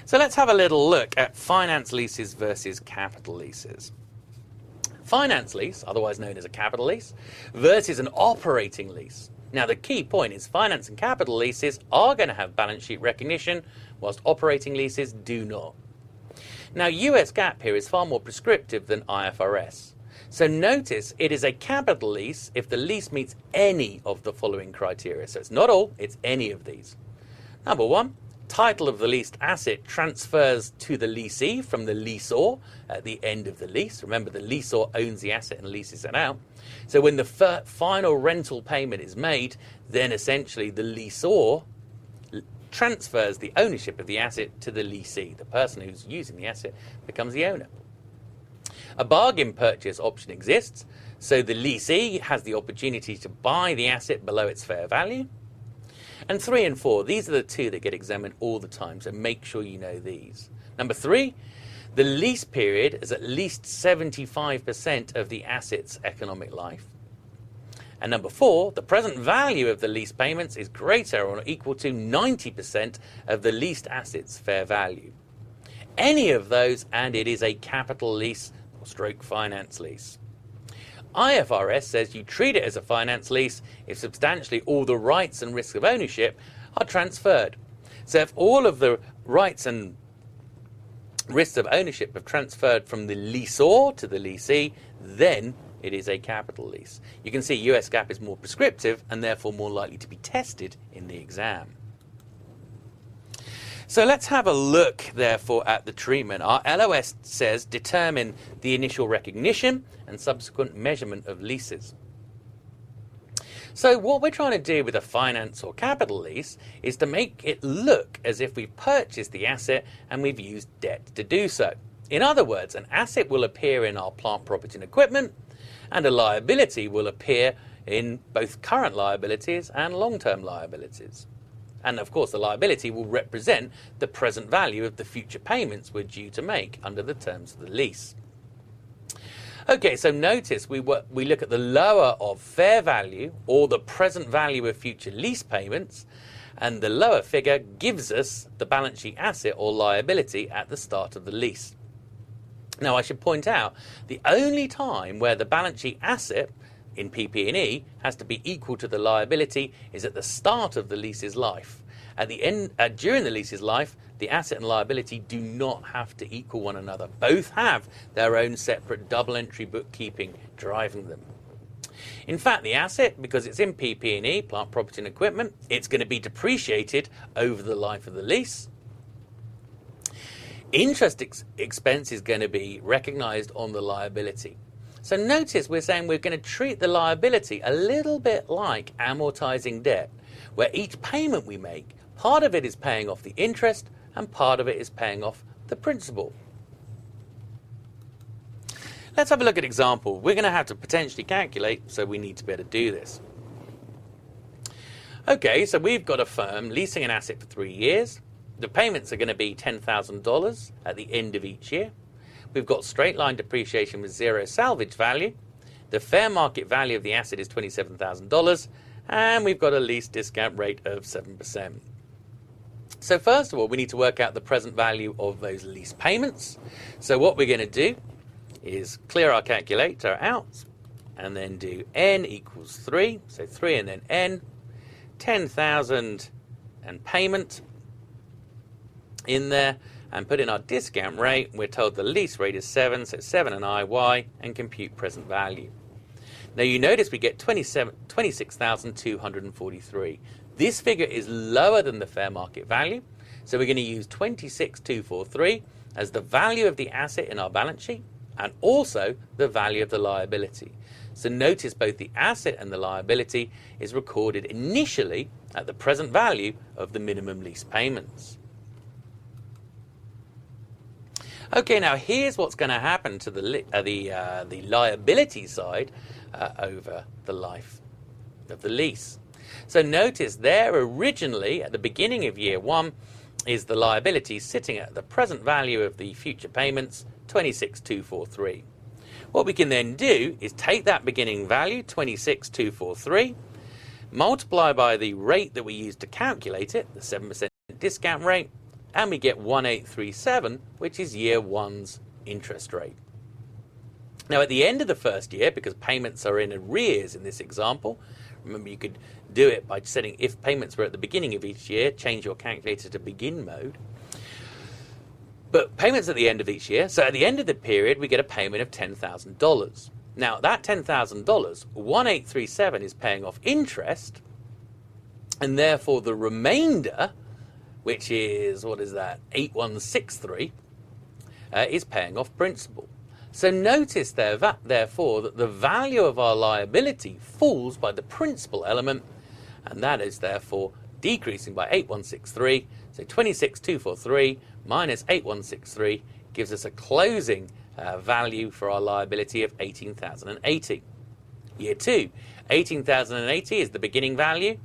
So let's have a little look at finance leases versus capital leases. Finance lease, otherwise known as a capital lease, versus an operating lease. Now, the key point is finance and capital leases are going to have balance sheet recognition, whilst operating leases do not. Now, US GAAP here is far more prescriptive than IFRS. So notice it is a capital lease if the lease meets any of the following criteria. So it's not all, it's any of these. Number one, title of the leased asset transfers to the leasee from the lessor at the end of the lease. Remember, the lessor owns the asset and leases it out. So when the final rental payment is made, then essentially the lessor transfers the ownership of the asset to the leasee. The person who's using the asset becomes the owner. A bargain purchase option exists, so the leasee has the opportunity to buy the asset below its fair value. And 3 and 4, these are the two that get examined all the time, so make sure you know these. Number 3, the lease period is at least 75% of the asset's economic life. And number 4, the present value of the lease payments is greater or equal to 90% of the leased asset's fair value. Any of those, and it is a capital lease or stroke finance lease. IFRS says you treat it as a finance lease if substantially all the rights and risks of ownership are transferred. So if all of the rights and risks of ownership have transferred from the lessor to the leasee, then it is a capital lease. You can see US GAAP is more prescriptive and therefore more likely to be tested in the exam. So let's have a look, therefore, at the treatment. Our LOS says determine the initial recognition and subsequent measurement of leases. So what we're trying to do with a finance or capital lease is to make it look as if we've purchased the asset and we've used debt to do so. In other words, an asset will appear in our plant, property and equipment, and a liability will appear in both current liabilities and long-term liabilities. And of course, the liability will represent the present value of the future payments we're due to make under the terms of the lease. Okay, so notice we look at the lower of fair value or the present value of future lease payments, and the lower figure gives us the balance sheet asset or liability at the start of the lease. Now, I should point out the only time where the balance sheet asset in PP&E has to be equal to the liability is at the start of the lease's life. At the end, during the lease's life, the asset and liability do not have to equal one another. Both have their own separate double entry bookkeeping driving them. In fact, the asset, because it's in PP&E, plant, property and equipment, it's going to be depreciated over the life of the lease. Interest expense is going to be recognized on the liability. So notice we're saying we're going to treat the liability a little bit like amortizing debt, where each payment we make, part of it is paying off the interest and part of it is paying off the principal. Let's have a look at an example. We're going to have to potentially calculate, so we need to be able to do this. Okay, so we've got a firm leasing an asset for 3 years. The payments are going to be $10,000 at the end of each year. We've got straight line depreciation with zero salvage value. The fair market value of the asset is $27,000, and we've got a lease discount rate of 7%. So first of all, we need to work out the present value of those lease payments. So what we're going to do is clear our calculator out and then do n equals 3. So 3 and then n, 10,000 and payment in there, and put in our discount rate. We're told the lease rate is 7, so 7 and IY, and compute present value. Now you notice we get 26,243. This figure is lower than the fair market value, so we're going to use 26,243 as the value of the asset in our balance sheet and also the value of the liability. So notice both the asset and the liability is recorded initially at the present value of the minimum lease payments. Okay, now here's what's going to happen to the liability side over the life of the lease. So notice there originally at the beginning of year 1 is the liability sitting at the present value of the future payments, 26,243. What we can then do is take that beginning value, 26,243, multiply by the rate that we used to calculate it, the 7% discount rate, and we get 1837, which is year 1's interest rate. Now at the end of the first year, because payments are in arrears in this example, remember you could do it by setting if payments were at the beginning of each year, change your calculator to begin mode. But payments at the end of each year. So at the end of the period, we get a payment of $10,000. Now, that $10,000, 1837 is paying off interest, and therefore the remainder, which is, what is that, 8163, is paying off principal. So notice there, therefore, that the value of our liability falls by the principal element, and that is therefore decreasing by 8163. So 26243 minus 8163 gives us a closing value for our liability of 18,080. Year 2, 18,080 is the beginning value.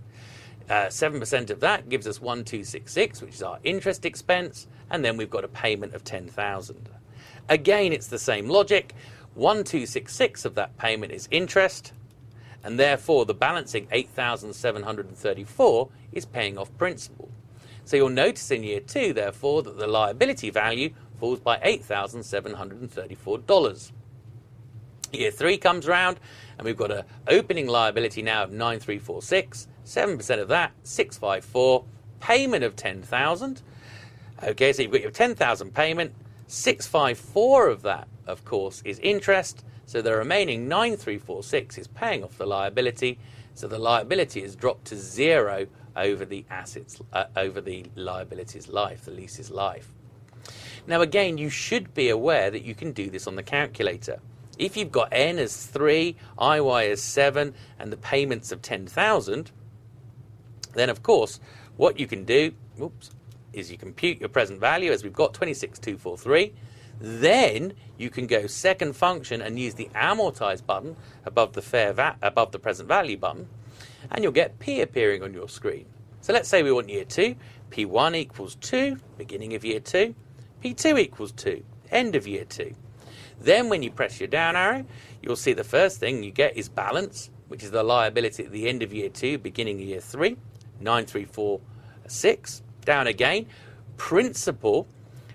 7% of that gives us 1266, which is our interest expense, and then we've got a payment of 10,000. Again, it's the same logic. 1266 of that payment is interest, and therefore the balancing 8,734 is paying off principal. So you'll notice in year 2, therefore, that the liability value falls by $8,734. Year 3 comes around, and we've got an opening liability now of 9346. 7% of that, 654, payment of 10,000. Okay, so you've got your 10,000 payment. 654 of that, of course, is interest. So the remaining 9346 is paying off the liability. So the liability is dropped to 0 over the assets, over the liability's life, the lease's life. Now again, you should be aware that you can do this on the calculator. If you've got N as 3, IY as 7, and the payments of 10,000, then of course, what you can do, is you compute your present value, as we've got 26,243. Then you can go second function and use the amortize button above the above the present value button, and you'll get P appearing on your screen. So let's say we want year 2, P1 equals 2, beginning of year 2, P2 equals 2, end of year 2. Then when you press your down arrow, you'll see the first thing you get is balance, which is the liability at the end of year 2, beginning of year 3, 9346. Down again, principal,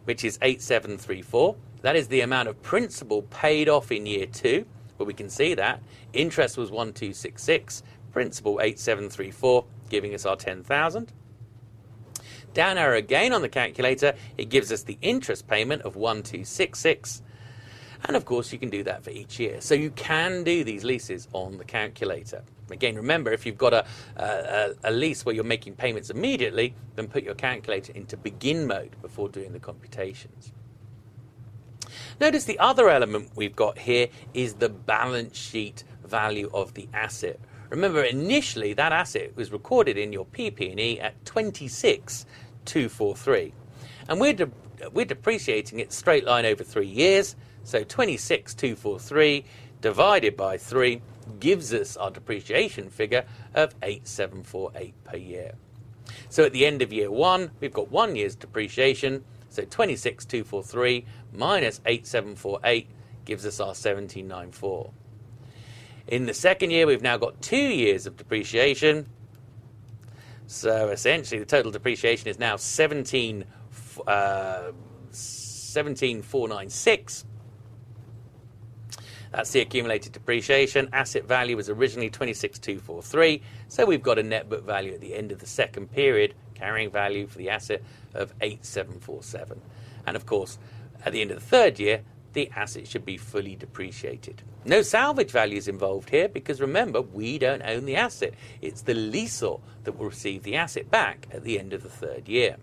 which is 8734. That is the amount of principal paid off in year 2, but we can see that interest was 1266, principal 8734, giving us our 10,000. Down arrow again on the calculator, it gives us the interest payment of 1266. And of course, you can do that for each year. So you can do these leases on the calculator. Again, remember, if you've got a lease where you're making payments immediately, then put your calculator into begin mode before doing the computations. Notice the other element we've got here is the balance sheet value of the asset. Remember, initially that asset was recorded in your PP&E at 26,243. And we're depreciating it straight line over 3 years. So 26,243 divided by 3 gives us our depreciation figure of 8,748 per year. So at the end of year 1, we've got 1 year's depreciation. So 26,243 minus 8,748 gives us our 17,994. In the second year, we've now got 2 years of depreciation. So essentially, the total depreciation is now 17,496. That's the accumulated depreciation. Asset value was originally 26,243. So we've got a net book value at the end of the second period, carrying value for the asset of 8,747. And of course, at the end of the third year, the asset should be fully depreciated. No salvage values involved here because remember, we don't own the asset. It's the lessor that will receive the asset back at the end of the third year.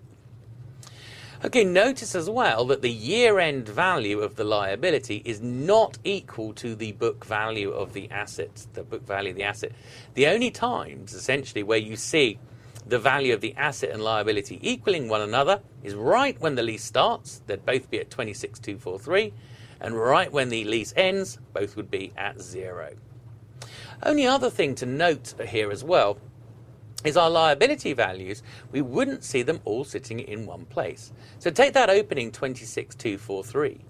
Okay, notice as well that the year-end value of the liability is not equal to the book value of the asset, the book value of the asset. The only times, essentially, where you see the value of the asset and liability equaling one another is right when the lease starts. They'd both be at 26,243. And right when the lease ends, both would be at 0. Only other thing to note here as well is our liability values, we wouldn't see them all sitting in one place. So take that opening 26,243.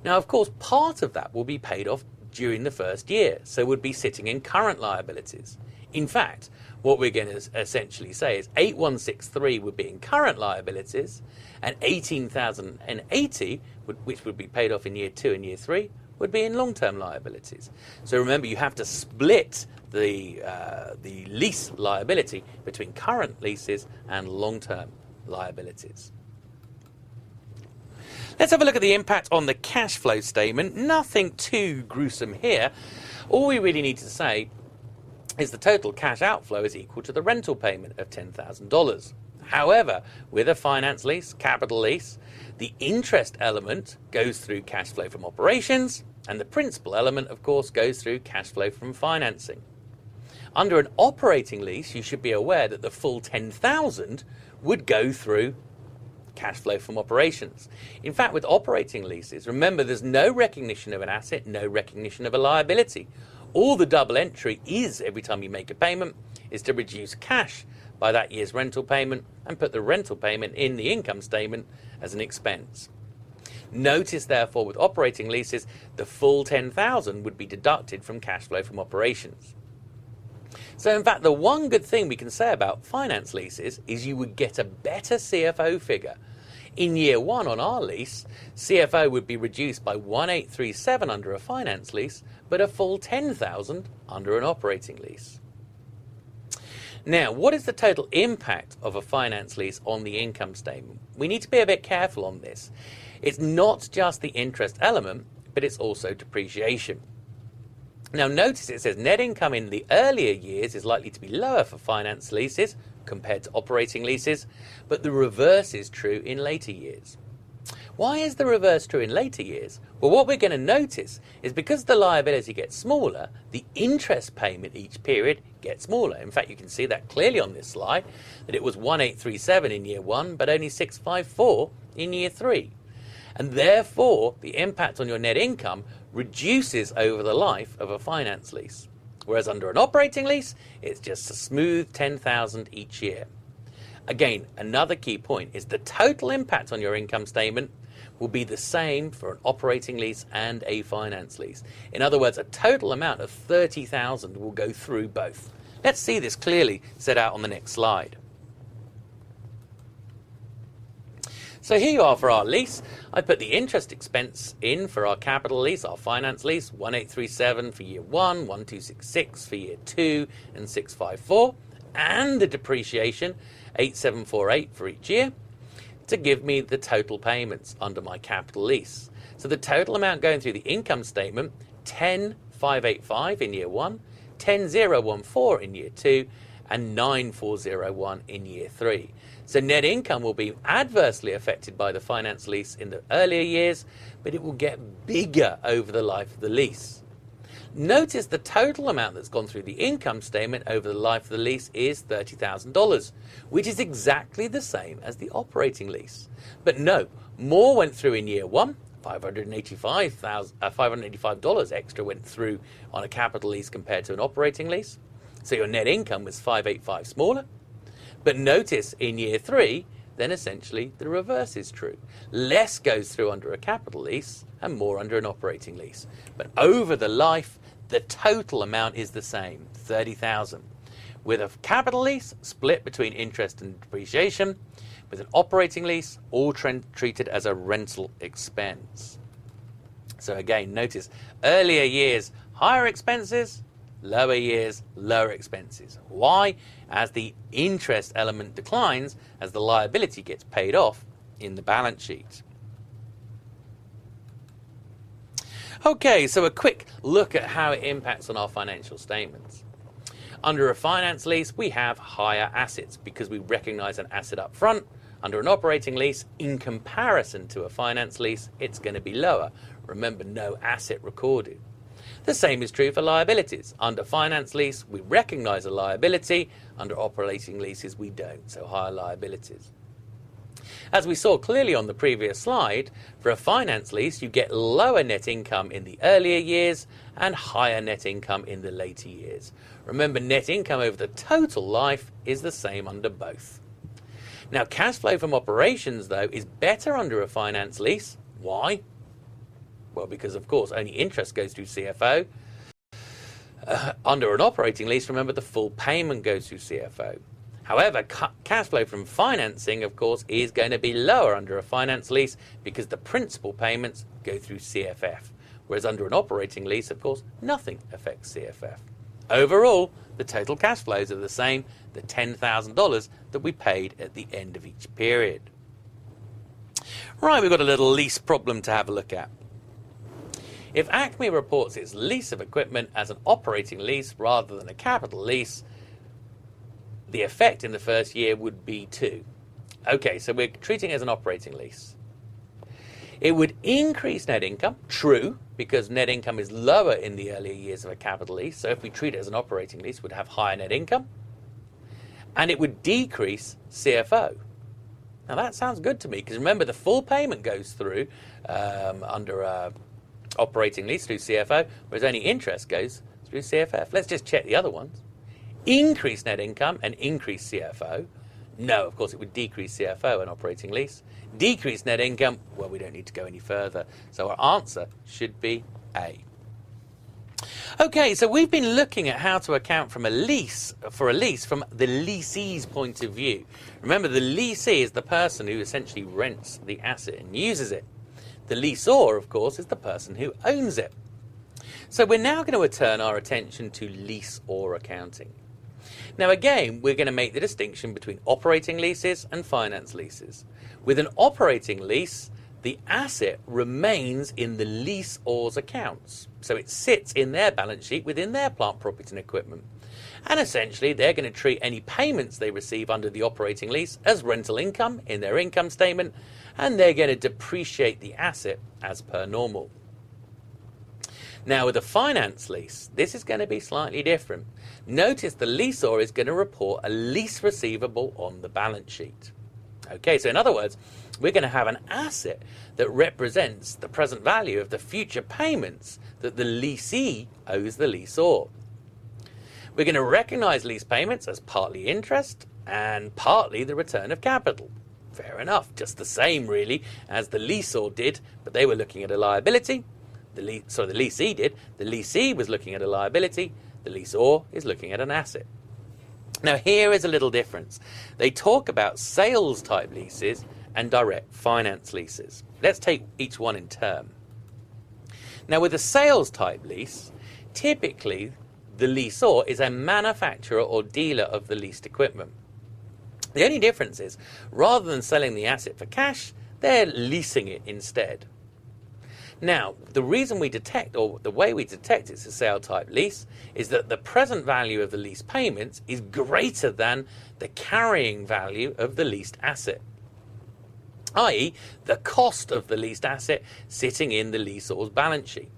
Now, of course, part of that will be paid off during the first year, so would be sitting in current liabilities. In fact, what we're going to essentially say is 8163 would be in current liabilities, and 18,080, which would be paid off in year 2 and year 3, would be in long-term liabilities. So remember, you have to split the lease liability between current leases and long-term liabilities. Let's have a look at the impact on the cash flow statement. Nothing too gruesome here. All we really need to say is the total cash outflow is equal to the rental payment of $10,000. However, with a finance lease, capital lease, the interest element goes through cash flow from operations, and the principal element, of course, goes through cash flow from financing. Under an operating lease, you should be aware that the full $10,000 would go through cash flow from operations. In fact, with operating leases, remember there's no recognition of an asset, no recognition of a liability. All the double entry is, every time you make a payment, is to reduce cash by that year's rental payment and put the rental payment in the income statement as an expense. Notice, therefore, with operating leases, the full $10,000 would be deducted from cash flow from operations. So, in fact, the one good thing we can say about finance leases is you would get a better CFO figure. In year one on our lease, CFO would be reduced by 1,837 under a finance lease, but a full 10,000 under an operating lease. Now, what is the total impact of a finance lease on the income statement? We need to be a bit careful on this. It's not just the interest element, but it's also depreciation. Now, notice it says net income in the earlier years is likely to be lower for finance leases compared to operating leases, but the reverse is true in later years. Why is the reverse true in later years? Well, what we're going to notice is because the liability gets smaller, the interest payment each period gets smaller. In fact, you can see that clearly on this slide, that it was 1,837 in year one, but only 654 in year three. And therefore, the impact on your net income reduces over the life of a finance lease. Whereas under an operating lease, it's just a smooth 10,000 each year. Again, another key point is the total impact on your income statement will be the same for an operating lease and a finance lease. In other words, a total amount of 30,000 will go through both. Let's see this clearly set out on the next slide. So here you are for our lease. I put the interest expense in for our capital lease, our finance lease, 1,837 for year one, 1,266 for year two, and 654, and the depreciation, 8,748 for each year, to give me the total payments under my capital lease. So the total amount going through the income statement, 10,585 in year one, 10,014 in year two, and 9,401 in year three. So net income will be adversely affected by the finance lease in the earlier years, but it will get bigger over the life of the lease. Notice the total amount that's gone through the income statement over the life of the lease is $30,000, which is exactly the same as the operating lease. But no, more went through in year one, $585 extra went through on a capital lease compared to an operating lease. So your net income was 585 smaller. But notice in year three, then essentially the reverse is true. Less goes through under a capital lease and more under an operating lease. But over the life, the total amount is the same, 30,000. With a capital lease split between interest and depreciation, with an operating lease all treated as a rental expense. So again, notice earlier years, higher expenses, lower years, lower expenses. Why? As the interest element declines, as the liability gets paid off in the balance sheet. Okay, so a quick look at how it impacts on our financial statements. Under a finance lease, we have higher assets because we recognize an asset up front. Under an operating lease, in comparison to a finance lease, it's going to be lower. Remember, no asset recorded. The same is true for liabilities. Under finance lease, we recognize a liability. Under operating leases, we don't, so higher liabilities. As we saw clearly on the previous slide, for a finance lease, you get lower net income in the earlier years and higher net income in the later years. Remember, net income over the total life is the same under both. Now, cash flow from operations, though, is better under a finance lease. Why? Well, because, of course, only interest goes through CFO. Under an operating lease, remember, the full payment goes through CFO. However, cash flow from financing, of course, is going to be lower under a finance lease because the principal payments go through CFF. Whereas under an operating lease, of course, nothing affects CFF. Overall, the total cash flows are the same, the $10,000 that we paid at the end of each period. Right, we've got a little lease problem to have a look at. If Acme reports its lease of equipment as an operating lease rather than a capital lease, the effect in the first year would be 2. Okay, so we're treating it as an operating lease. It would increase net income, true, because net income is lower in the earlier years of a capital lease. So if we treat it as an operating lease, we'd have higher net income. And it would decrease CFO. Now that sounds good to me, because remember the full payment goes through under operating lease through CFO, whereas only interest goes through CFF. Let's just check the other ones. Increase net income and increase CFO. No, of course it would decrease CFO and operating lease. Decrease net income, well, we don't need to go any further. So our answer should be A. Okay, so we've been looking at how to account for a lease from the leasee's point of view. Remember, the leasee is the person who essentially rents the asset and uses it. The leaseor, of course, is the person who owns it. So we're now going to turn our attention to leaseor accounting. Now again, we're going to make the distinction between operating leases and finance leases. With an operating lease, the asset remains in the leaseor's accounts. So it sits in their balance sheet within their plant, property and equipment. And essentially, they're going to treat any payments they receive under the operating lease as rental income in their income statement, and they're going to depreciate the asset as per normal. Now with a finance lease, this is going to be slightly different. Notice the leaseor is going to report a lease receivable on the balance sheet. Okay, so in other words, we're going to have an asset that represents the present value of the future payments that the leasee owes the leaseor. We're going to recognize lease payments as partly interest and partly the return of capital. Fair enough, just the same really as the leaseor did, but they were looking at a liability. The leasee did. The leasee was looking at a liability. The leaseor is looking at an asset. Now here is a little difference. They talk about sales type leases and direct finance leases. Let's take each one in turn. Now with a sales type lease, typically the leaseor is a manufacturer or dealer of the leased equipment. The only difference is, rather than selling the asset for cash, they're leasing it instead. Now, the reason we detect, or the way we detect it's a sale type lease, is that the present value of the lease payments is greater than the carrying value of the leased asset, i.e. the cost of the leased asset sitting in the leaseor's balance sheet.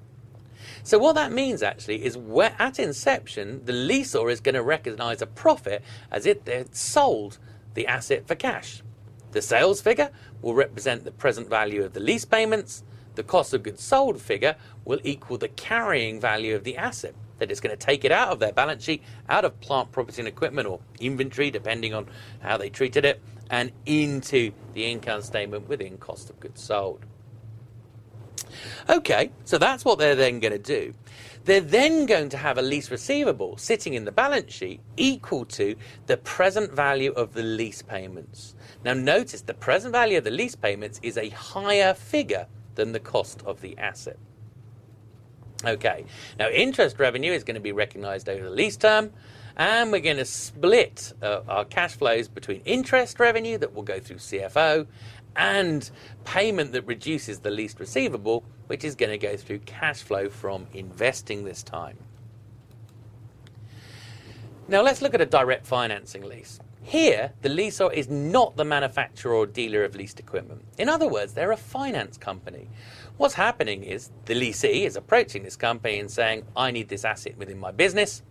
So what that means actually is at inception, the leaseor is going to recognize a profit as if they'd sold the asset for cash. The sales figure will represent the present value of the lease payments. The cost of goods sold figure will equal the carrying value of the asset. That is going to take it out of their balance sheet, out of plant, property and equipment or inventory, depending on how they treated it, and into the income statement within cost of goods sold. Okay, so that's what they're then going to do. They're then going to have a lease receivable sitting in the balance sheet equal to the present value of the lease payments. Now notice the present value of the lease payments is a higher figure than the cost of the asset. Okay, now interest revenue is going to be recognized over the lease term, and we're going to split our cash flows between interest revenue that will go through CFO and payment that reduces the lease receivable, which is going to go through cash flow from investing this time. Now let's look at a direct financing lease. Here, the leaseor is not the manufacturer or dealer of leased equipment. In other words, they're a finance company. What's happening is the leasee is approaching this company and saying, I need this asset within my business.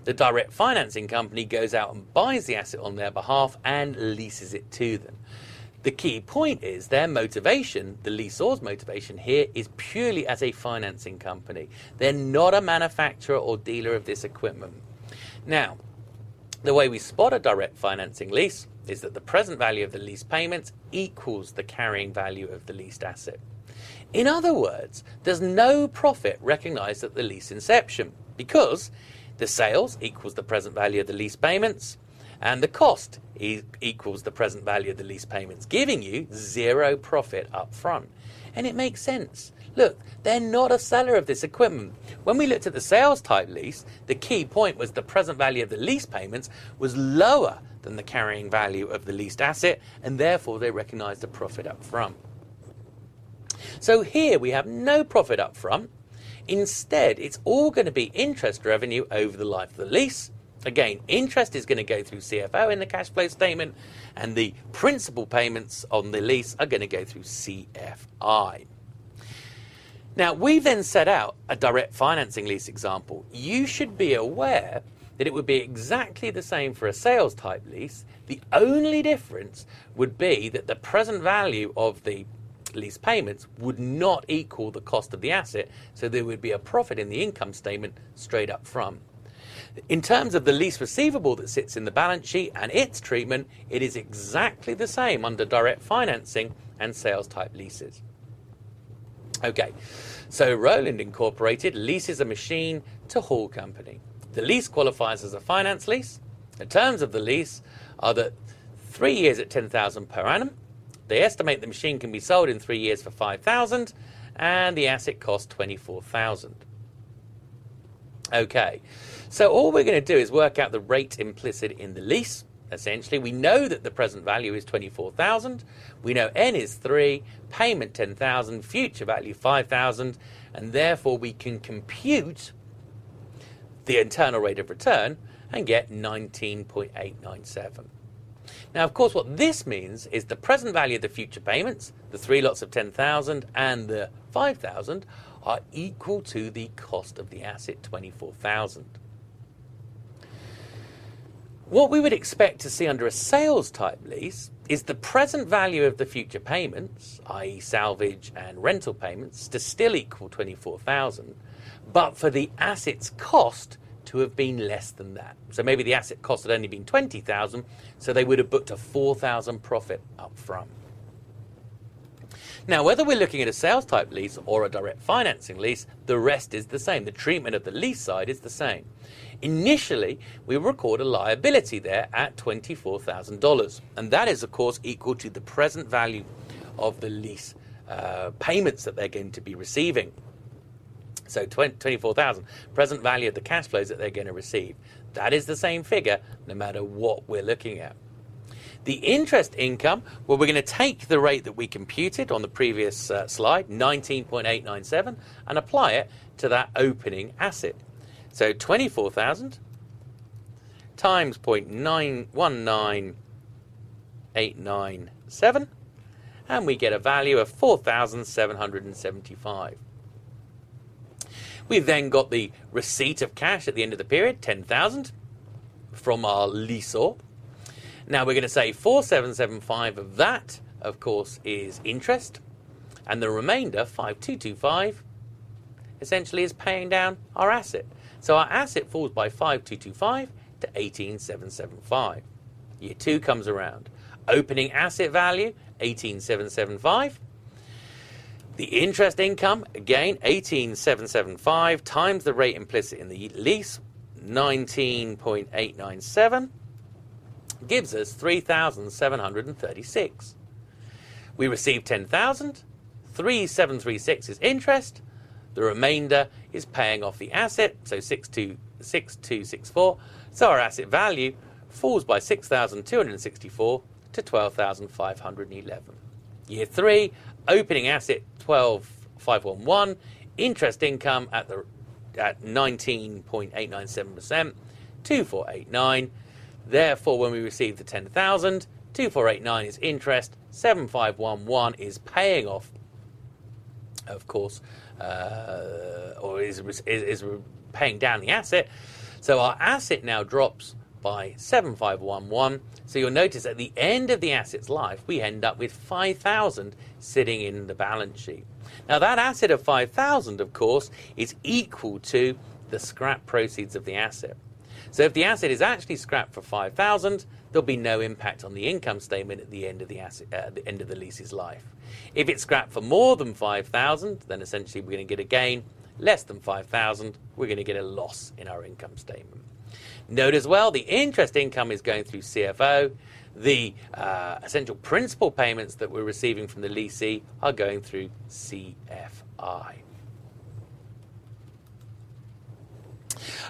The direct financing company goes out and buys the asset on their behalf and leases it to them. The key point is their motivation, the leaseor's motivation here, is purely as a financing company. They're not a manufacturer or dealer of this equipment. Now, the way we spot a direct financing lease is that the present value of the lease payments equals the carrying value of the leased asset. In other words, there's no profit recognized at the lease inception because the sales equals the present value of the lease payments and the cost equals the present value of the lease payments, giving you zero profit up front. And it makes sense. Look, they're not a seller of this equipment. When we looked at the sales type lease, the key point was the present value of the lease payments was lower than the carrying value of the leased asset, and therefore they recognized a profit up front. So here we have no profit up front. Instead, it's all going to be interest revenue over the life of the lease. Again, interest is going to go through CFO in the cash flow statement, and the principal payments on the lease are going to go through CFI. Now, we've then set out a direct financing lease example. You should be aware that it would be exactly the same for a sales type lease. The only difference would be that the present value of the lease payments would not equal the cost of the asset, so there would be a profit in the income statement straight up front. In terms of the lease receivable that sits in the balance sheet and its treatment, it is exactly the same under direct financing and sales type leases. Okay, so Roland Incorporated leases a machine to Hall Company. The lease qualifies as a finance lease. The terms of the lease are that 3 years at $10,000 per annum. They estimate the machine can be sold in 3 years for $5,000, and the asset costs $24,000. Okay, so all we're going to do is work out the rate implicit in the lease. Essentially, we know that the present value is $24,000. We know N is 3, payment $10,000, future value $5,000, and therefore we can compute the internal rate of return and get 19.897. Now, of course, what this means is the present value of the future payments, the 3 lots of 10,000 and the 5,000, are equal to the cost of the asset, 24,000. What we would expect to see under a sales type lease is the present value of the future payments, i.e. salvage and rental payments, to still equal 24,000, but for the asset's cost to have been less than that. So maybe the asset cost had only been 20,000, so they would have booked a 4,000 profit up front. Now, whether we're looking at a sales type lease or a direct financing lease, the rest is the same. The treatment of the lease side is the same. Initially, we record a liability there at $24,000, and that is, of course, equal to the present value of the lease payments that they're going to be receiving. So 24,000, present value of the cash flows that they're going to receive. That is the same figure no matter what we're looking at. The interest income, well, we're going to take the rate that we computed on the previous slide, 19.897, and apply it to that opening asset. So 24,000 times 0.919897, and we get a value of 4,775. We've then got the receipt of cash at the end of the period, 10,000, from our leaseor. Now we're going to say 4,775 of that, of course, is interest, and the remainder, 5,225, essentially is paying down our asset. So our asset falls by 5,225 to 18,775. Year 2 comes around. Opening asset value, 18,775. The interest income, again, 18,775 times the rate implicit in the lease, 19.897, gives us 3,736. We receive 10,000, 3,736 is interest, the remainder is paying off the asset, so 6,264. So our asset value falls by 6,264 to 12,511. Year 3, opening asset 12,511, interest income at 19.897%, 2,489. Therefore, when we receive the 10,000, 2,489 is interest, 7,511 is paying off, of course, or is paying down the asset. So our asset now drops by 7,511. So you'll notice at the end of the asset's life, we end up with 5,000 sitting in the balance sheet. Now that asset of 5,000, of course, is equal to the scrap proceeds of the asset. So if the asset is actually scrapped for 5,000, there'll be no impact on the income statement at the end of the asset, at the end of the lease's life. If it's scrapped for more than 5,000, then essentially we're going to get a gain. Less than 5,000, we're going to get a loss in our income statement. Note as well, the interest income is going through CFO. The essential principal payments that we're receiving from the leasee are going through CFI.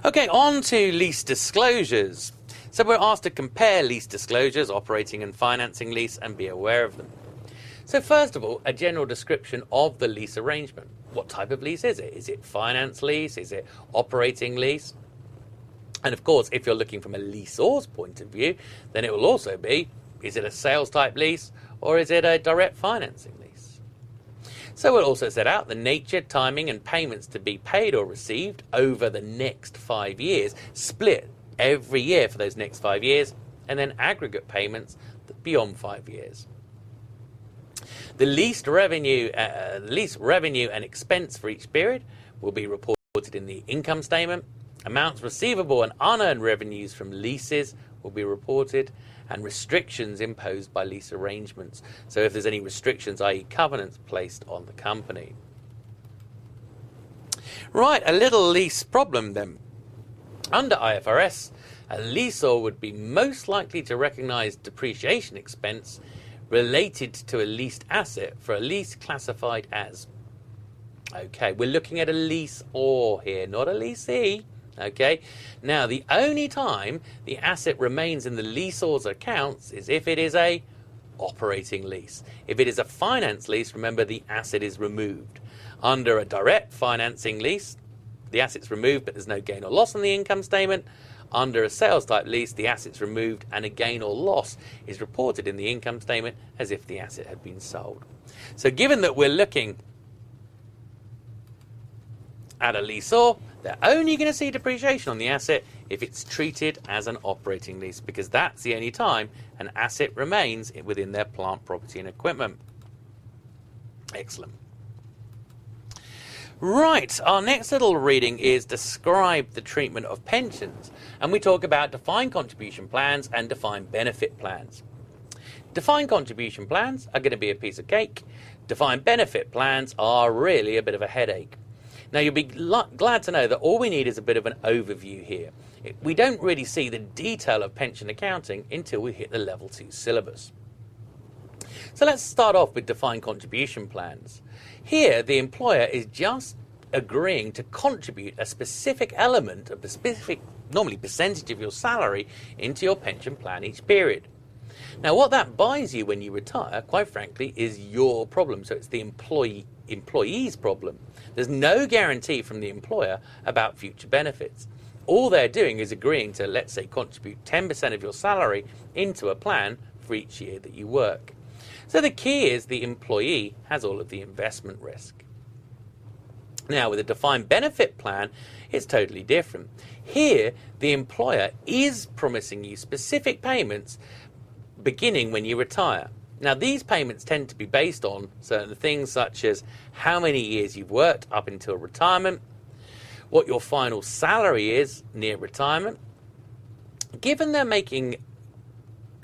Okay, on to lease disclosures. So we're asked to compare lease disclosures, operating and financing lease, and be aware of them. So first of all, a general description of the lease arrangement. What type of lease is it? Is it finance lease? Is it operating lease? And of course, if you're looking from a leaseor's point of view, then it will also be, is it a sales type lease or is it a direct financing lease? So we'll also set out the nature, timing and payments to be paid or received over the next 5 years, split every year for those next 5 years, and then aggregate payments beyond 5 years. The lease revenue and expense for each period will be reported in the income statement. Amounts receivable and unearned revenues from leases will be reported, and restrictions imposed by lease arrangements. So if there's any restrictions, i.e. covenants, placed on the company. Right, a little lease problem then. Under IFRS, a leaseor would be most likely to recognise depreciation expense related to a leased asset for a lease classified as. Okay, we're looking at a leaseor here, not a leasee. Okay, now the only time the asset remains in the leaseor's accounts is if it is a operating lease. If it is a finance lease, remember the asset is removed. Under a direct financing lease, the asset's removed but there's no gain or loss on the income statement. Under a sales type lease, the asset's removed and a gain or loss is reported in the income statement as if the asset had been sold. So given that we're looking at a leaseor, they're only going to see depreciation on the asset if it's treated as an operating lease, because that's the only time an asset remains within their plant, property and equipment. Excellent. Right, our next little reading is describe the treatment of pensions, and we talk about defined contribution plans and defined benefit plans. Defined contribution plans are going to be a piece of cake. Defined benefit plans are really a bit of a headache. Now you'll be glad to know that all we need is a bit of an overview here. We don't really see the detail of pension accounting until we hit the level 2 syllabus. So let's start off with defined contribution plans. Here the employer is just agreeing to contribute a specific element, a specific, normally percentage of your salary into your pension plan each period. Now what that buys you when you retire, quite frankly, is your problem. So it's the employee's problem. There's no guarantee from the employer about future benefits. All they're doing is agreeing to, let's say, contribute 10% of your salary into a plan for each year that you work. So the key is the employee has all of the investment risk. Now with a defined benefit plan, it's totally different. Here, the employer is promising you specific payments beginning when you retire. Now these payments tend to be based on certain things such as how many years you've worked up until retirement, what your final salary is near retirement. Given they're making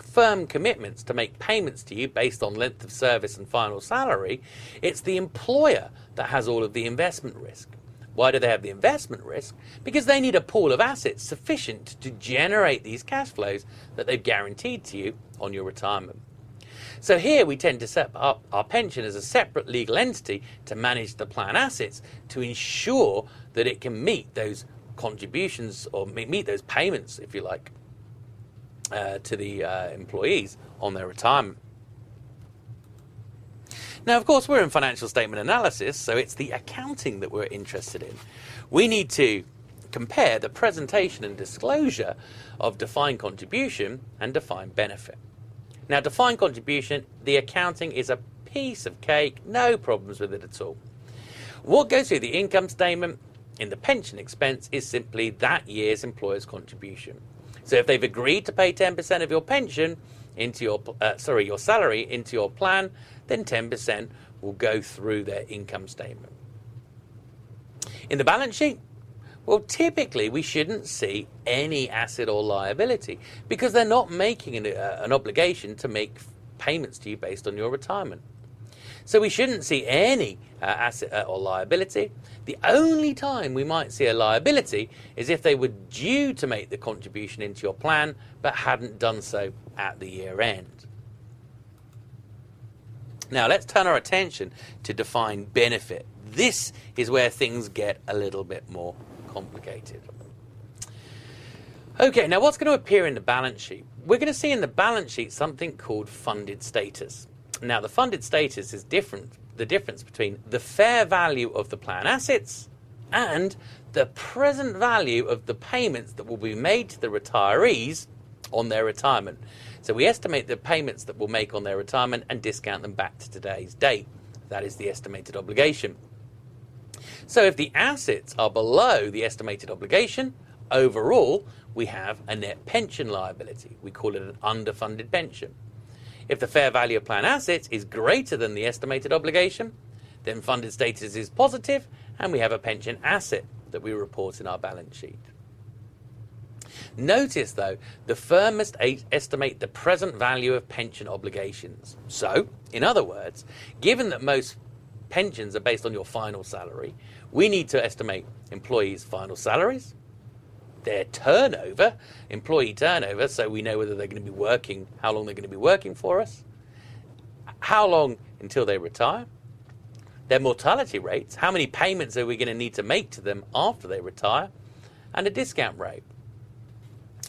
firm commitments to make payments to you based on length of service and final salary, it's the employer that has all of the investment risk. Why do they have the investment risk? Because they need a pool of assets sufficient to generate these cash flows that they've guaranteed to you on your retirement. So here we tend to set up our pension as a separate legal entity to manage the plan assets to ensure that it can meet those contributions or meet those payments, if you like, to the employees on their retirement. Now, of course, we're in financial statement analysis, so it's the accounting that we're interested in. We need to compare the presentation and disclosure of defined contribution and defined benefit. Now, defined contribution, the accounting is a piece of cake, no problems with it at all. What goes through the income statement in the pension expense is simply that year's employer's contribution. So if they've agreed to pay 10% of your pension into your salary into your plan, then 10% will go through their income statement. In the balance sheet, well, typically we shouldn't see any asset or liability because they're not making an obligation to make payments to you based on your retirement. So we shouldn't see any asset or liability. The only time we might see a liability is if they were due to make the contribution into your plan but hadn't done so at the year end. Now let's turn our attention to defined benefit. This is where things get a little bit more complicated. Okay, now what's going to appear in the balance sheet? We're going to see in the balance sheet something called funded status. Now, the funded status is the difference between the fair value of the plan assets and the present value of the payments that will be made to the retirees on their retirement. So we estimate the payments that we'll make on their retirement and discount them back to today's date. That is the estimated obligation. So if the assets are below the estimated obligation, overall, we have a net pension liability. We call it an underfunded pension. If the fair value of plan assets is greater than the estimated obligation, then funded status is positive and we have a pension asset that we report in our balance sheet. Notice, though, the firm must estimate the present value of pension obligations. So, in other words, given that most pensions are based on your final salary, we need to estimate employees' final salaries, their turnover, employee turnover, so we know whether they're going to be working, how long they're going to be working for us, how long until they retire, their mortality rates, how many payments are we going to need to make to them after they retire, and a discount rate.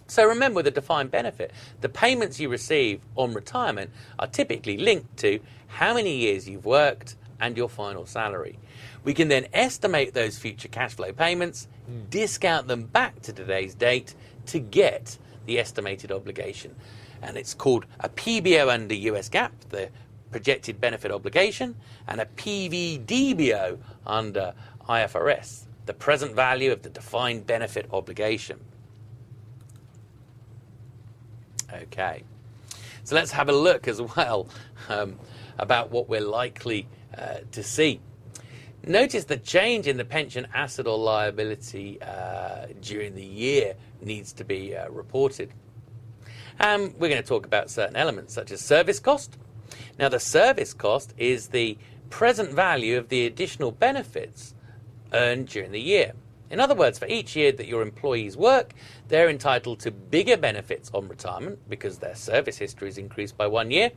So remember, the defined benefit, the payments you receive on retirement are typically linked to how many years you've worked and your final salary. We can then estimate those future cash flow payments, discount them back to today's date to get the estimated obligation. And it's called a PBO under US GAAP, the projected benefit obligation, and a PVDBO under IFRS, the present value of the defined benefit obligation. Okay, so let's have a look as well about what we're likely to see. Notice the change in the pension asset or liability during the year needs to be reported. We're going to talk about certain elements such as service cost. Now, the service cost is the present value of the additional benefits earned during the year. In other words, for each year that your employees work, they're entitled to bigger benefits on retirement because their service history is increased by 1 year,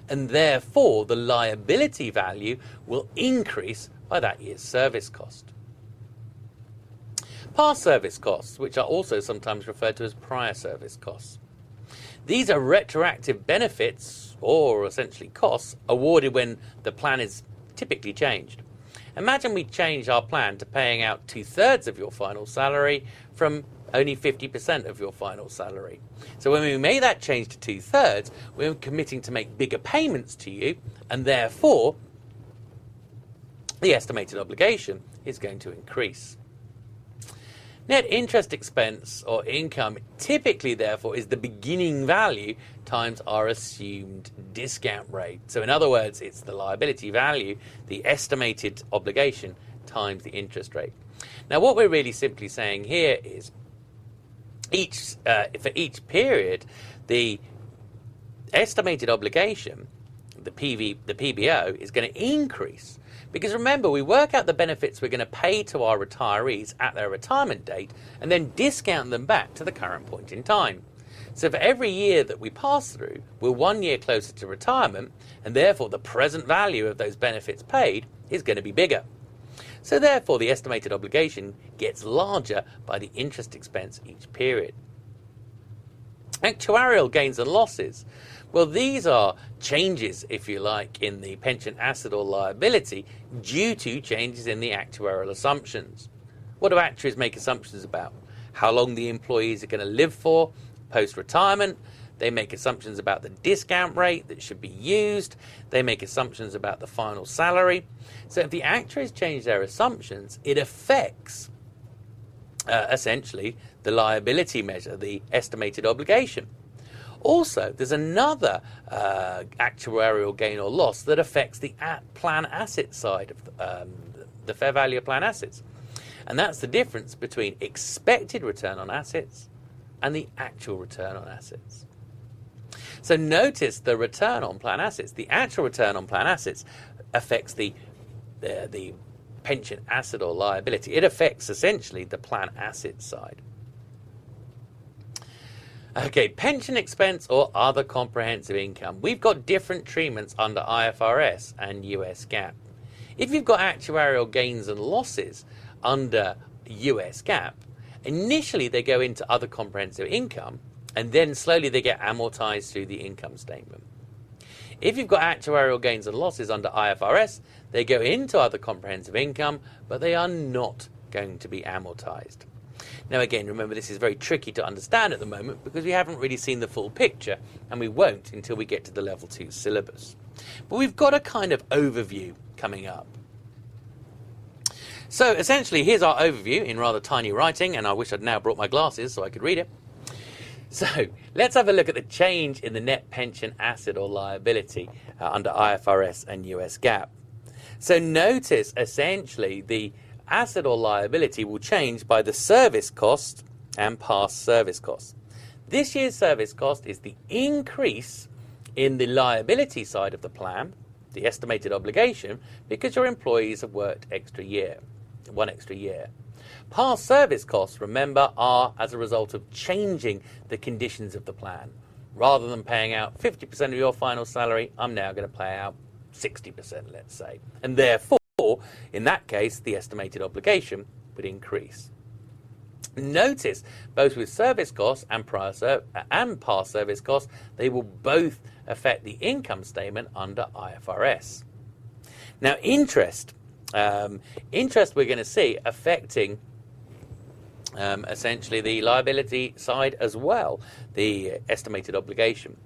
and therefore the liability value will increase by that year's service cost. Past service costs, which are also sometimes referred to as prior service costs. These are retroactive benefits, or essentially costs, awarded when the plan is typically changed. Imagine we change our plan to paying out 2/3 of your final salary from only 50% of your final salary. So when we make that change to 2/3, we're committing to make bigger payments to you, and therefore the estimated obligation is going to increase. Net interest expense or income typically, therefore, is the beginning value times our assumed discount rate. So in other words, it's the liability value, the estimated obligation, times the interest rate. Now, what we're really simply saying here is for each period, the estimated obligation, the PBO, is going to increase. Because remember, we work out the benefits we're going to pay to our retirees at their retirement date and then discount them back to the current point in time. So for every year that we pass through, we're 1 year closer to retirement, and therefore the present value of those benefits paid is going to be bigger. So therefore the estimated obligation gets larger by the interest expense each period. Actuarial gains and losses. Well, these are changes, if you like, in the pension asset or liability due to changes in the actuarial assumptions. What do actuaries make assumptions about? How long the employees are going to live for post-retirement. They make assumptions about the discount rate that should be used. They make assumptions about the final salary. So if the actuaries change their assumptions, it affects essentially the liability measure, the estimated obligation. Also, there's another actuarial gain or loss that affects the plan asset side of the fair value of plan assets. And that's the difference between expected return on assets and the actual return on assets. So notice the return on plan assets. The actual return on plan assets affects the pension asset or liability. It affects essentially the plan asset side. Okay, pension expense or other comprehensive income. We've got different treatments under IFRS and US GAAP. If you've got actuarial gains and losses under US GAAP, initially they go into other comprehensive income, and then slowly they get amortized through the income statement. If you've got actuarial gains and losses under IFRS, they go into other comprehensive income, but they are not going to be amortized. Now again, remember this is very tricky to understand at the moment because we haven't really seen the full picture, and we won't until we get to the level 2 syllabus. But we've got a kind of overview coming up. So essentially, here's our overview in rather tiny writing, and I wish I'd now brought my glasses so I could read it. So let's have a look at the change in the net pension asset or liability under IFRS and US GAAP. So notice essentially the asset or liability will change by the service cost and past service cost. This year's service cost is the increase in the liability side of the plan, the estimated obligation, because your employees have worked one extra year. Past service costs, remember, are as a result of changing the conditions of the plan. Rather than paying out 50% of your final salary, I'm now going to pay out 60%, let's say. And therefore, in that case, the estimated obligation would increase. Notice, both with service costs and past service costs, they will both affect the income statement under IFRS. Now, interest we're going to see affecting essentially the liability side as well, the estimated obligation.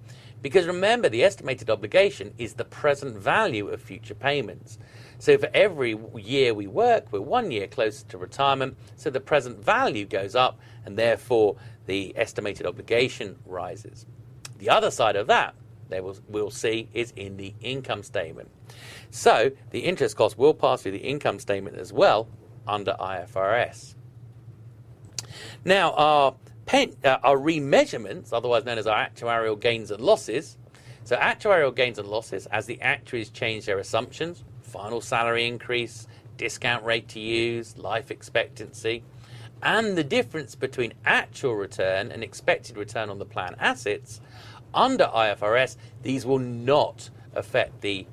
Because remember, the estimated obligation is the present value of future payments. So for every year we work, we're 1 year closer to retirement, so the present value goes up, and therefore the estimated obligation rises. The other side of that, we'll see, is in the income statement. So the interest cost will pass through the income statement as well under IFRS. Now, our remeasurements, otherwise known as our actuarial gains and losses. So actuarial gains and losses, as the actuaries change their assumptions, final salary increase, discount rate to use, life expectancy, and the difference between actual return and expected return on the plan assets, under IFRS, these will not affect the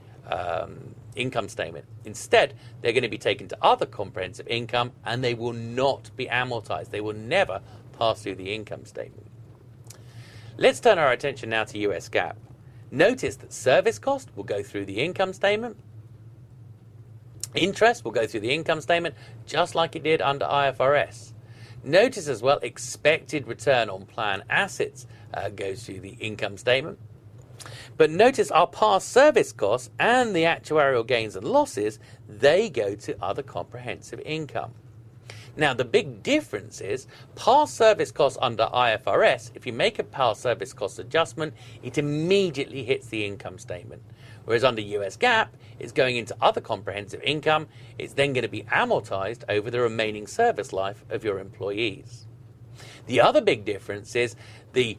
income statement. Instead, they're going to be taken to other comprehensive income, and they will not be amortized. They will never pass through the income statement. Let's turn our attention now to US GAAP. Notice that service cost will go through the income statement. Interest will go through the income statement just like it did under IFRS. Notice as well, expected return on plan assets goes through the income statement. But notice our past service costs and the actuarial gains and losses, they go to other comprehensive income. Now, the big difference is past service costs under IFRS, if you make a past service cost adjustment, it immediately hits the income statement. Whereas under US GAAP, it's going into other comprehensive income. It's then going to be amortized over the remaining service life of your employees. The other big difference is the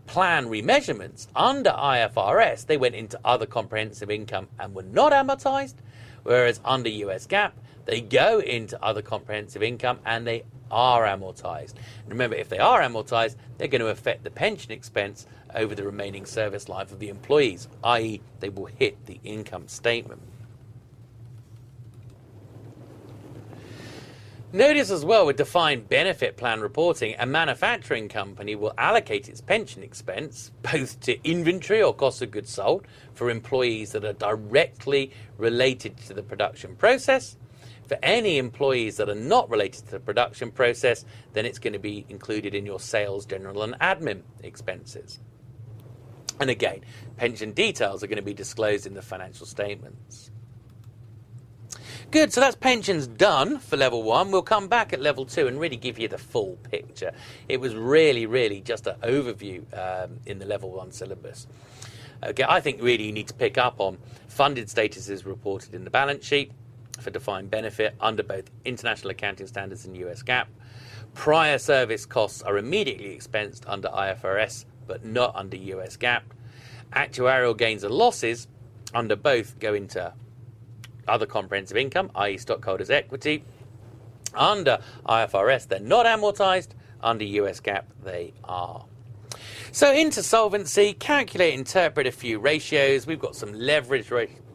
plan remeasurements under IFRS, they went into other comprehensive income and were not amortized, whereas under US GAAP, they go into other comprehensive income and they are amortized. And remember, if they are amortized, they're going to affect the pension expense over the remaining service life of the employees, i.e. they will hit the income statement. Notice as well, with defined benefit plan reporting, a manufacturing company will allocate its pension expense both to inventory or cost of goods sold for employees that are directly related to the production process. For any employees that are not related to the production process, then it's going to be included in your sales, general and admin expenses. And again, pension details are going to be disclosed in the financial statements. Good, so that's pensions done for level 1. We'll come back at level 2 and really give you the full picture. It was really just an overview in the level 1 syllabus. Okay, I think really you need to pick up on funded statuses reported in the balance sheet for defined benefit under both International Accounting Standards and US GAAP. Prior service costs are immediately expensed under IFRS but not under US GAAP. Actuarial gains and losses under both go into other comprehensive income, i.e. stockholders' equity. Under IFRS, they're not amortized. Under US GAAP, they are. So into solvency, calculate, interpret a few ratios. We've got some leverage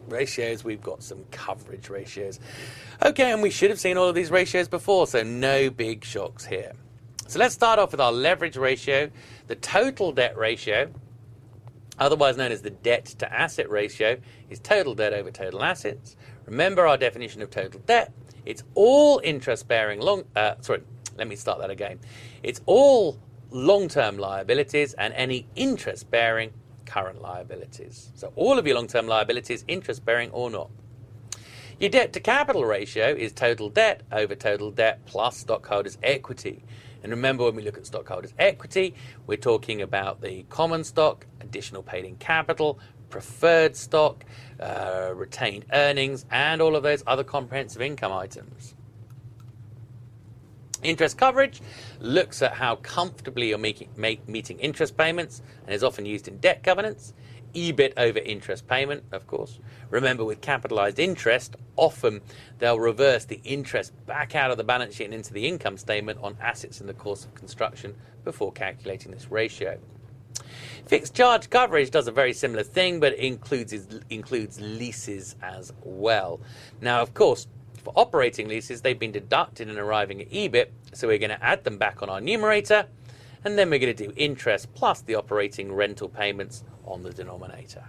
ratios. We've got some coverage ratios. Okay, and we should have seen all of these ratios before, so no big shocks here. So let's start off with our leverage ratio. The total debt ratio otherwise known as the debt to asset ratio, is total debt over total assets. Remember our definition of total debt. It's all interest-bearing It's all long-term liabilities and any interest-bearing current liabilities. So all of your long-term liabilities, interest-bearing or not. Your debt to capital ratio is total debt over total debt plus stockholders' equity. And remember, when we look at stockholders' equity, we're talking about the common stock, additional paid-in capital, preferred stock, retained earnings, and all of those other comprehensive income items. Interest coverage looks at how comfortably you're meeting interest payments and is often used in debt covenants. EBIT over interest payment, of course. Remember, with capitalized interest, often they'll reverse the interest back out of the balance sheet and into the income statement on assets in the course of construction before calculating this ratio. Fixed charge coverage does a very similar thing, but includes leases as well. Now, of course, for operating leases, they've been deducted in arriving at EBIT, so we're going to add them back on our numerator, and then we're going to do interest plus the operating rental payments on the denominator.